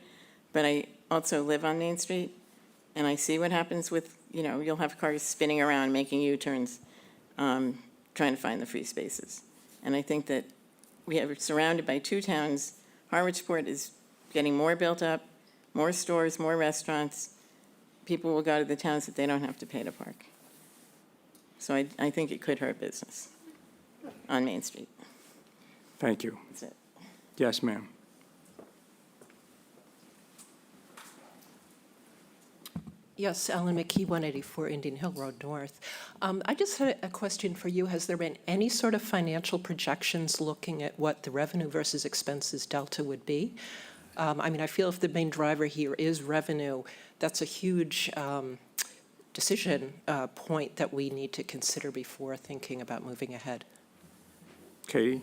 But I also live on Main Street, and I see what happens with, you'll have cars spinning around, making U-turns, trying to find the free spaces. And I think that we are surrounded by two towns. Harwichport is getting more built up, more stores, more restaurants. People will go to the towns that they don't have to pay to park. So I think it could hurt business on Main Street. Thank you. That's it. Yes, ma'am. Yes, Ellen McKee, 184 Indian Hill Road North. I just had a question for you. Has there been any sort of financial projections looking at what the revenue versus expenses delta would be? I feel if the main driver here is revenue, that's a huge decision point that we need to consider before thinking about moving ahead. Katie?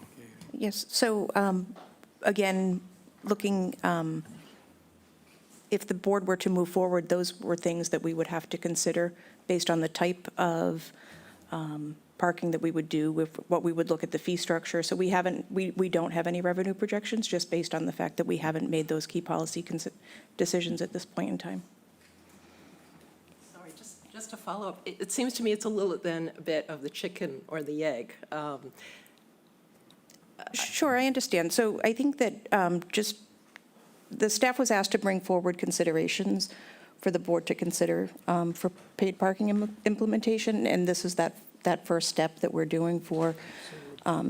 Yes, so again, looking, if the board were to move forward, those were things that we would have to consider based on the type of parking that we would do, with what we would look at the fee structure. So we don't have any revenue projections, just based on the fact that we haven't made those key policy decisions at this point in time. Sorry, just to follow up, it seems to me it's a little then a bit of the chicken or the egg. Sure, I understand. So I think that just the staff was asked to bring forward considerations for the board to consider for paid parking implementation, and this is that first step that we're doing for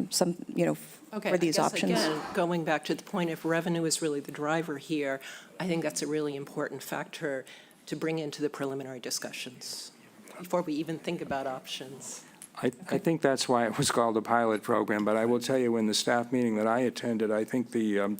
some, Okay, for these I guess options. Again, going back to the point, if revenue is really the driver here, I think that's a really important factor to bring into the preliminary discussions before we even think about options. I think that's why it was called a pilot program, but I will tell you, in the staff meeting that I attended, I think the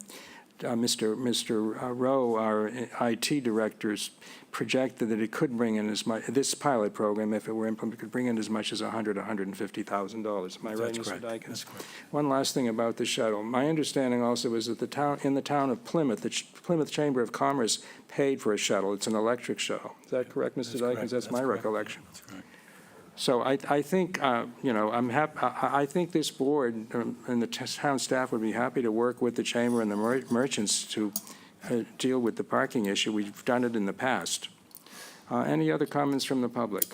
Mr. Rowe, our IT directors, projected that it could bring in as much, this pilot program, if it were implemented, could bring in as much as $150,000. Am I right, Mr. Dykens? That's correct. One last thing about the shuttle. My understanding also is that in the town of Plymouth, the Plymouth Chamber of Commerce paid for a shuttle. It's an electric shuttle. Is that correct, Mr. Dykens? That's my recollection. That's correct. So I think, I'm happy, I think this board and the town staff would be happy to work with the chamber and the merchants to deal with the parking issue. We've done it in the past. Any other comments from the public?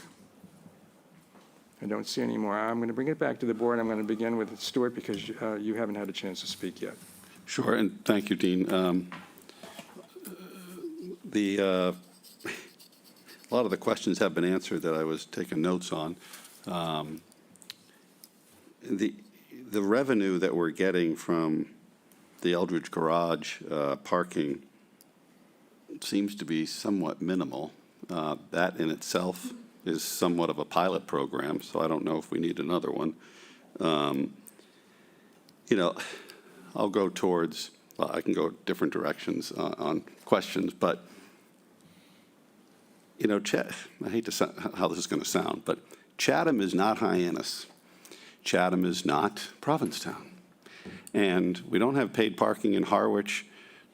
I don't see any more. I'm going to bring it back to the board. I'm going to begin with Stuart, because you haven't had a chance to speak yet. Sure, and thank you, Dean. A lot of the questions have been answered that I was taking notes on. The revenue that we're getting from the Eldridge Garage parking seems to be somewhat minimal. That in itself is somewhat of a pilot program, so I don't know if we need another one. I'll go towards, well, I can go different directions on questions, but I hate to how this is going to sound, but Chatham is not Hyannis. Chatham is not Provincetown. And we don't have paid parking in Harwich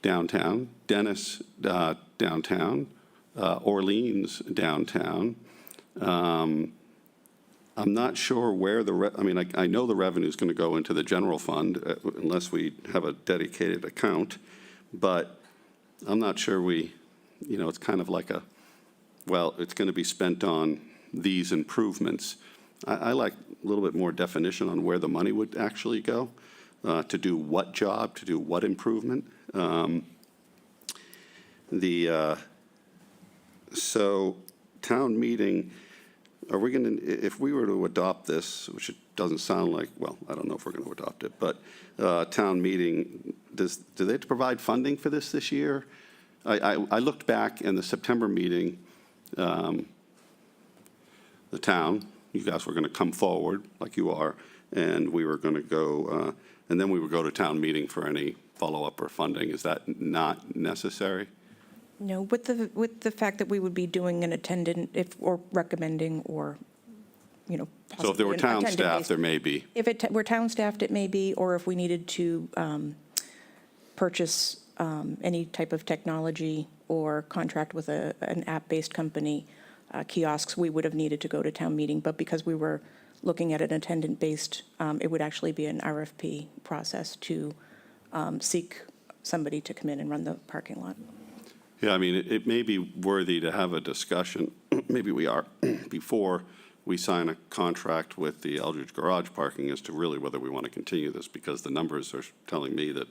downtown, Dennis downtown, Orleans downtown. I'm not sure where I know the revenue is going to go into the general fund unless we have a dedicated account, but I'm not sure it's kind of like it's going to be spent on these improvements. I like a little bit more definition on where the money would actually go, to do what job, to do what improvement. So town meeting, are we going to, if we were to adopt this, which it doesn't sound like, well, I don't know if we're going to adopt it, but town meeting, do they have to provide funding for this year? I looked back in the September meeting, the town, you guys were going to come forward like you are, and we were going to go, and then we would go to town meeting for any follow-up or funding. Is that not necessary? No, with the fact that we would be doing an attendant, or recommending, or, So if there were town staff, there may be. If it were town staffed, it may be, or if we needed to purchase any type of technology or contract with an app-based company, kiosks, we would have needed to go to town meeting. But because we were looking at an attendant-based, it would actually be an RFP process to seek somebody to come in and run the parking lot. Yeah, I mean, it may be worthy to have a discussion, maybe we are, before we sign a contract with the Eldridge Garage parking as to really whether we want to continue this, because the numbers are telling me that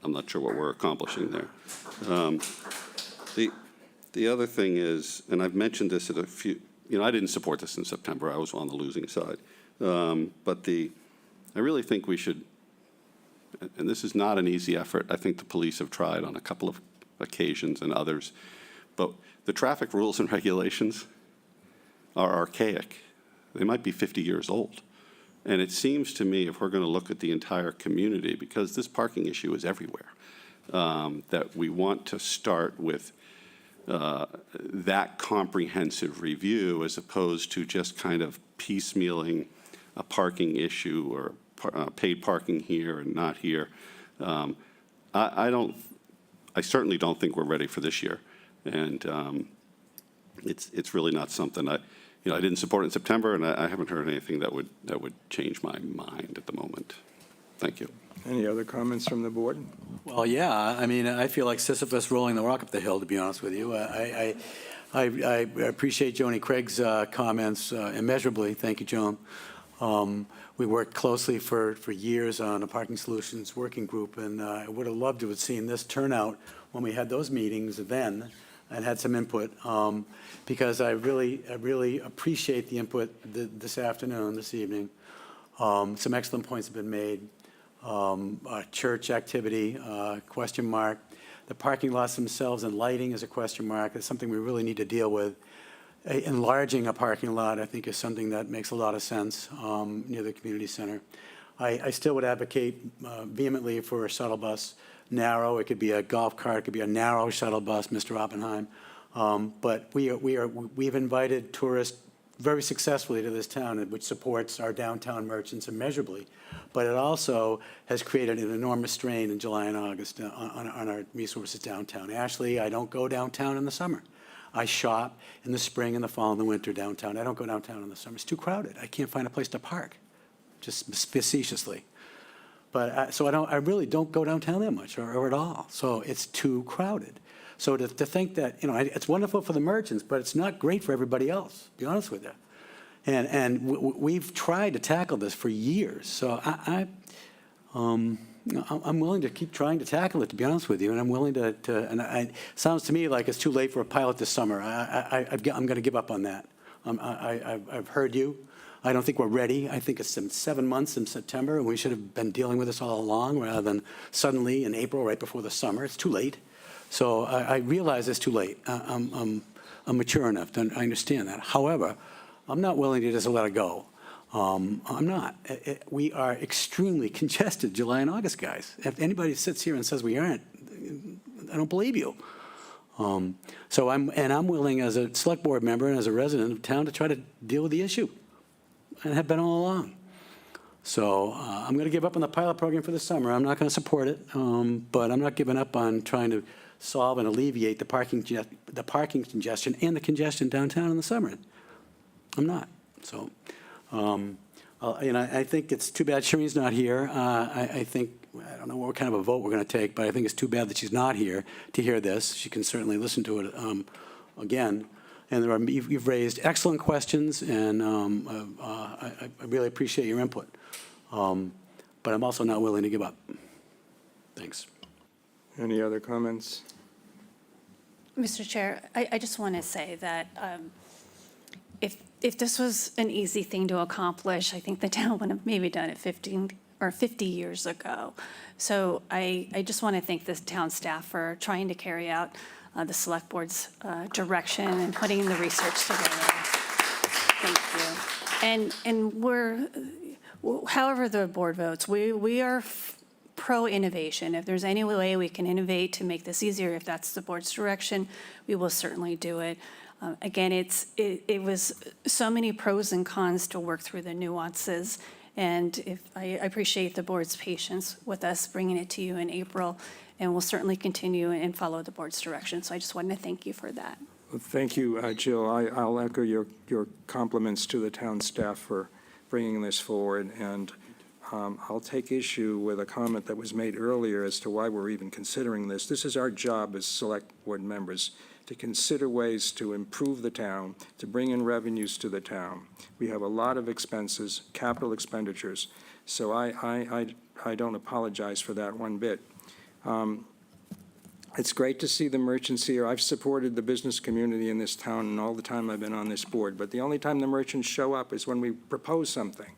I'm not sure what we're accomplishing there. The other thing is, and I've mentioned this at a few, I didn't support this in September, I was on the losing side. But I really think we should, and this is not an easy effort, I think the police have tried on a couple of occasions and others, but the traffic rules and regulations are archaic. They might be 50 years old. And it seems to me, if we're going to look at the entire community, because this parking issue is everywhere, that we want to start with that comprehensive review as opposed to just kind of piecemealing a parking issue or paid parking here and not here. I certainly don't think we're ready for this year, and it's really not something I didn't support in September, and I haven't heard anything that would change my mind at the moment. Thank you. Any other comments from the board? Well, yeah, I mean, I feel like Sisyphus rolling the rock up the hill, to be honest with you. I appreciate Joni Craig's comments immeasurably. Thank you, Joan. We worked closely for years on a parking solutions working group, and I would have loved to have seen this turnout when we had those meetings then and had some input, because I really appreciate the input this evening. Some excellent points have been made. Church activity, question mark. The parking lots themselves and lighting is a question mark. It's something we really need to deal with. Enlarging a parking lot, I think, is something that makes a lot of sense near the community center. I still would advocate vehemently for a shuttle bus, narrow. It could be a golf cart. It could be a narrow shuttle bus, Mr. Oppenheim. But we've invited tourists very successfully to this town, which supports our downtown merchants immeasurably. But it also has created an enormous strain in July and August on our resources downtown. Ashley, I don't go downtown in the summer. I shop in the spring and the fall and the winter downtown. I don't go downtown in the summer. It's too crowded. I can't find a place to park, just facetiously. But so I really don't go downtown that much or at all. So it's too crowded. So to think that, it's wonderful for the merchants, but it's not great for everybody else, to be honest with you. And we've tried to tackle this for years. So I'm willing to keep trying to tackle it, to be honest with you, and I'm willing to it sounds to me like it's too late for a pilot this summer. I'm going to give up on that. I've heard you. I don't think we're ready. I think it's 7 months in September, and we should have been dealing with this all along rather than suddenly in April, right before the summer. It's too late. So I realize it's too late. I'm mature enough to understand that. However, I'm not willing to just let it go. I'm not. We are extremely congested July and August, guys. If anybody sits here and says we aren't, I don't believe you. So I'm willing as a select board member and as a resident of town to try to deal with the issue. and have been all along. So I'm going to give up on the pilot program for the summer. I'm not going to support it, but I'm not giving up on trying to solve and alleviate the parking congestion and the congestion downtown in the summer. I'm not. So, I think it's too bad Shireen's not here. I think, I don't know what kind of a vote we're going to take, but I think it's too bad that she's not here to hear this. She can certainly listen to it again. And you've raised excellent questions, and I really appreciate your input. But I'm also not willing to give up. Thanks. Any other comments? Mr. Chair, I just want to say that if this was an easy thing to accomplish, I think the town would have maybe done it 15 or 50 years ago. So I just want to thank the town staff for trying to carry out the select board's direction and putting the research together. Thank you. And we're, however the board votes, we are pro-innovation. If there's any way we can innovate to make this easier, if that's the board's direction, we will certainly do it. Again, it was so many pros and cons to work through the nuances. And I appreciate the board's patience with us bringing it to you in April, and we'll certainly continue and follow the board's direction. So I just wanted to thank you for that. Well, thank you, Jill. I'll echo your compliments to the town staff for bringing this forward, and I'll take issue with a comment that was made earlier as to why we're even considering this. This is our job as select board members, to consider ways to improve the town, to bring in revenues to the town. We have a lot of expenses, capital expenditures, so I don't apologize for that one bit. It's great to see the merchants here. I've supported the business community in this town and all the time I've been on this board, but the only time the merchants show up is when we propose something.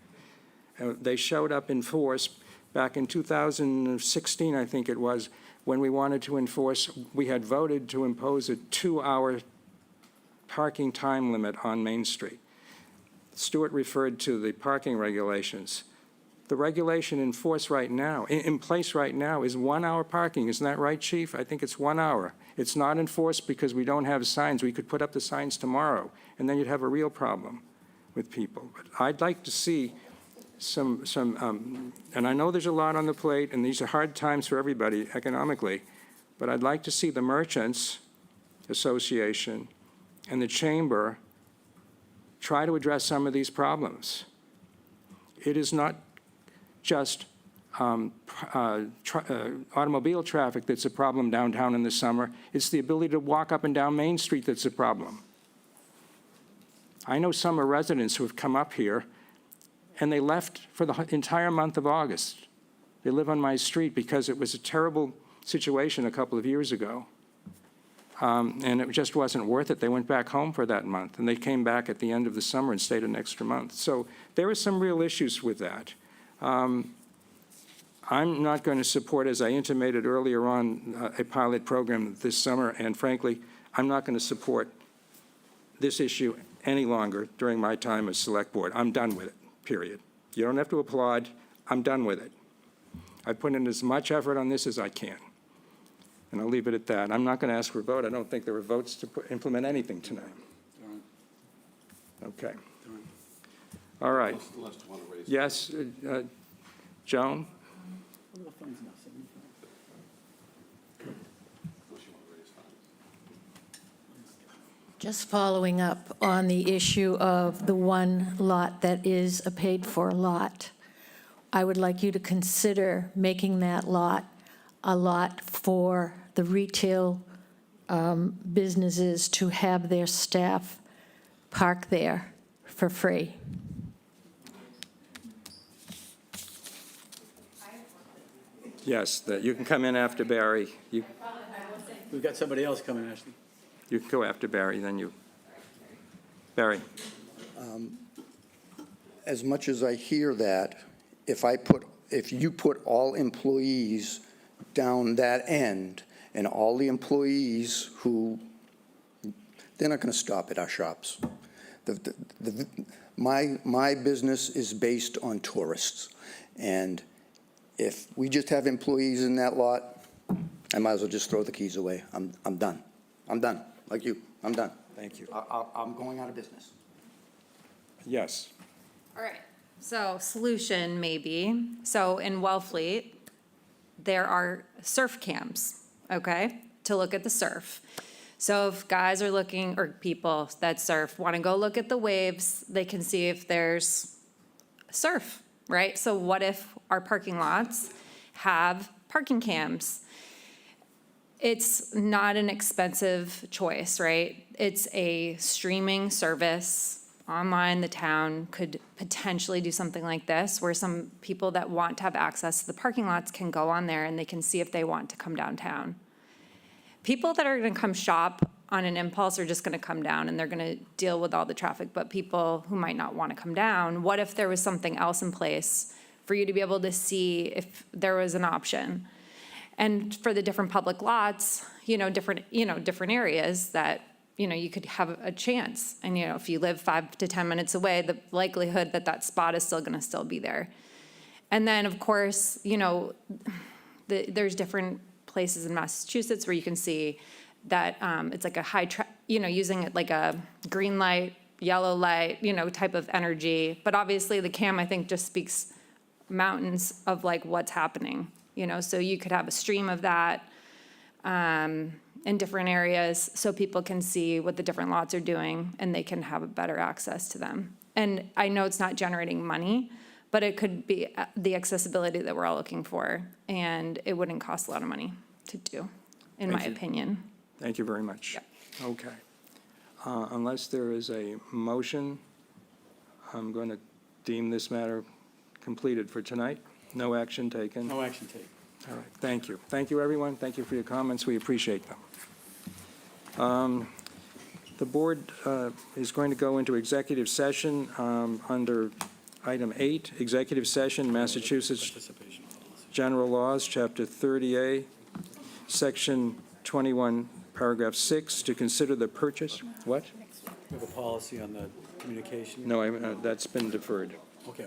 They showed up in force back in 2016, I think it was, when we wanted to enforce, we had voted to impose a 2-hour parking time limit on Main Street. Stuart referred to the parking regulations. The regulation in force right now, in place right now, is 1-hour parking. Isn't that right, Chief? I think it's 1 hour. It's not enforced because we don't have signs. We could put up the signs tomorrow, and then you'd have a real problem with people. But I'd like to see and I know there's a lot on the plate, and these are hard times for everybody economically, but I'd like to see the Merchants Association and the Chamber try to address some of these problems. It is not just automobile traffic that's a problem downtown in the summer. It's the ability to walk up and down Main Street that's a problem. I know summer residents who have come up here and they left for the entire month of August. They live on my street because it was a terrible situation a couple of years ago. And it just wasn't worth it. They went back home for that month, and they came back at the end of the summer and stayed an extra month. So there are some real issues with that. I'm not going to support, as I intimated earlier on, a pilot program this summer, and frankly, I'm not going to support this issue any longer during my time as select board. I'm done with it. Period. You don't have to applaud. I'm done with it. I put in as much effort on this as I can. And I'll leave it at that. I'm not going to ask for a vote. I don't think there are votes to implement anything tonight. Okay. All right. Yes, Joan? Just following up on the issue of the one lot that is a paid-for lot, I would like you to consider making that lot a lot for the retail businesses to have their staff park there for free. Yes, you can come in after Barry. We've got somebody else coming, Ashley. You can go after Barry, then you. Barry. As much as I hear that, if you put all employees down that end, and all the employees who, they're not going to stop at our shops. My business is based on tourists, and if we just have employees in that lot, I might as well just throw the keys away. I'm done. I'm done. Like you, I'm done. Thank you. I'm going out of business. Yes. All right, so solution maybe. So in Wellfleet, there are surf cams, okay, to look at the surf. So if guys are looking, or people that surf, want to go look at the waves, they can see if there's surf, right? So what if our parking lots have parking cams? It's not an expensive choice, right? It's a streaming service online. The town could potentially do something like this, where some people that want to have access to the parking lots can go on there and they can see if they want to come downtown. People that are gonna come shop on an impulse are just gonna come down and they're gonna deal with all the traffic, but people who might not wanna come down, what if there was something else in place for you to be able to see if there was an option? And for the different public lots, different areas that, you could have a chance. And, if you live 5 to 10 minutes away, the likelihood that that spot is still gonna still be there. And then, of course, there's different places in Massachusetts where you can see that it's like a using it like a green light, yellow light, type of energy. But obviously the cam, I think, just speaks mountains of like what's happening, so you could have a stream of that in different areas so people can see what the different lots are doing and they can have a better access to them. And I know it's not generating money, but it could be the accessibility that we're all looking for, and it wouldn't cost a lot of money to do, in my opinion. Thank you very much. Okay. Unless there is a motion, I'm going to deem this matter completed for tonight. No action taken. No action taken. All right, thank you. Thank you, everyone. Thank you for your comments. We appreciate them. The board is going to go into executive session under item 8, executive session, Massachusetts General Laws, Chapter 30A, Section 21, Paragraph 6, to consider the purchase. What? We have a policy on the communication? No, that's been deferred. Okay,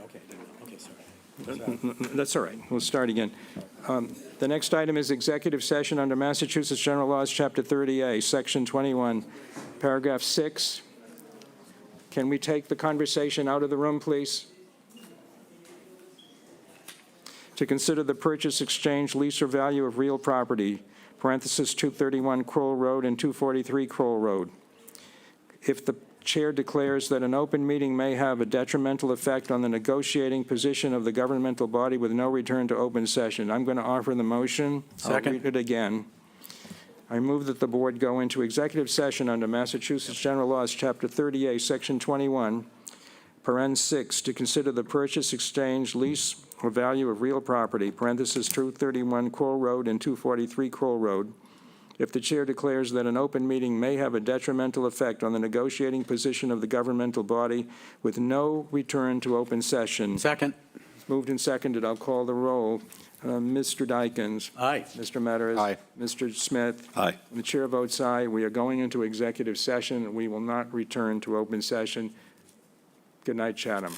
sorry. That's all right. We'll start again. The next item is executive session under Massachusetts General Laws, Chapter 30A, Section 21, Paragraph 6. Can we take the conversation out of the room, please? To consider the purchase, exchange, lease, or value of real property, parenthesis 231 Crowell Road and 243 Crowell Road. If the chair declares that an open meeting may have a detrimental effect on the negotiating position of the governmental body with no return to open session. I'm going to offer the motion. Second. I'll read it again. I move that the board go into executive session under Massachusetts General Laws, Chapter 38, Section 21, paren 6, to consider the purchase, exchange, lease, or value of real property, parenthesis 231 Crowell Road and 243 Crowell Road, if the chair declares that an open meeting may have a detrimental effect on the negotiating position of the governmental body with no return to open session. Second. Moved and seconded. I'll call the roll. Mr. Dykens. Aye. Mr. Metters. Aye. Mr. Smith. Aye. The chair votes aye. We are going into executive session. We will not return to open session. Good night, Chatham.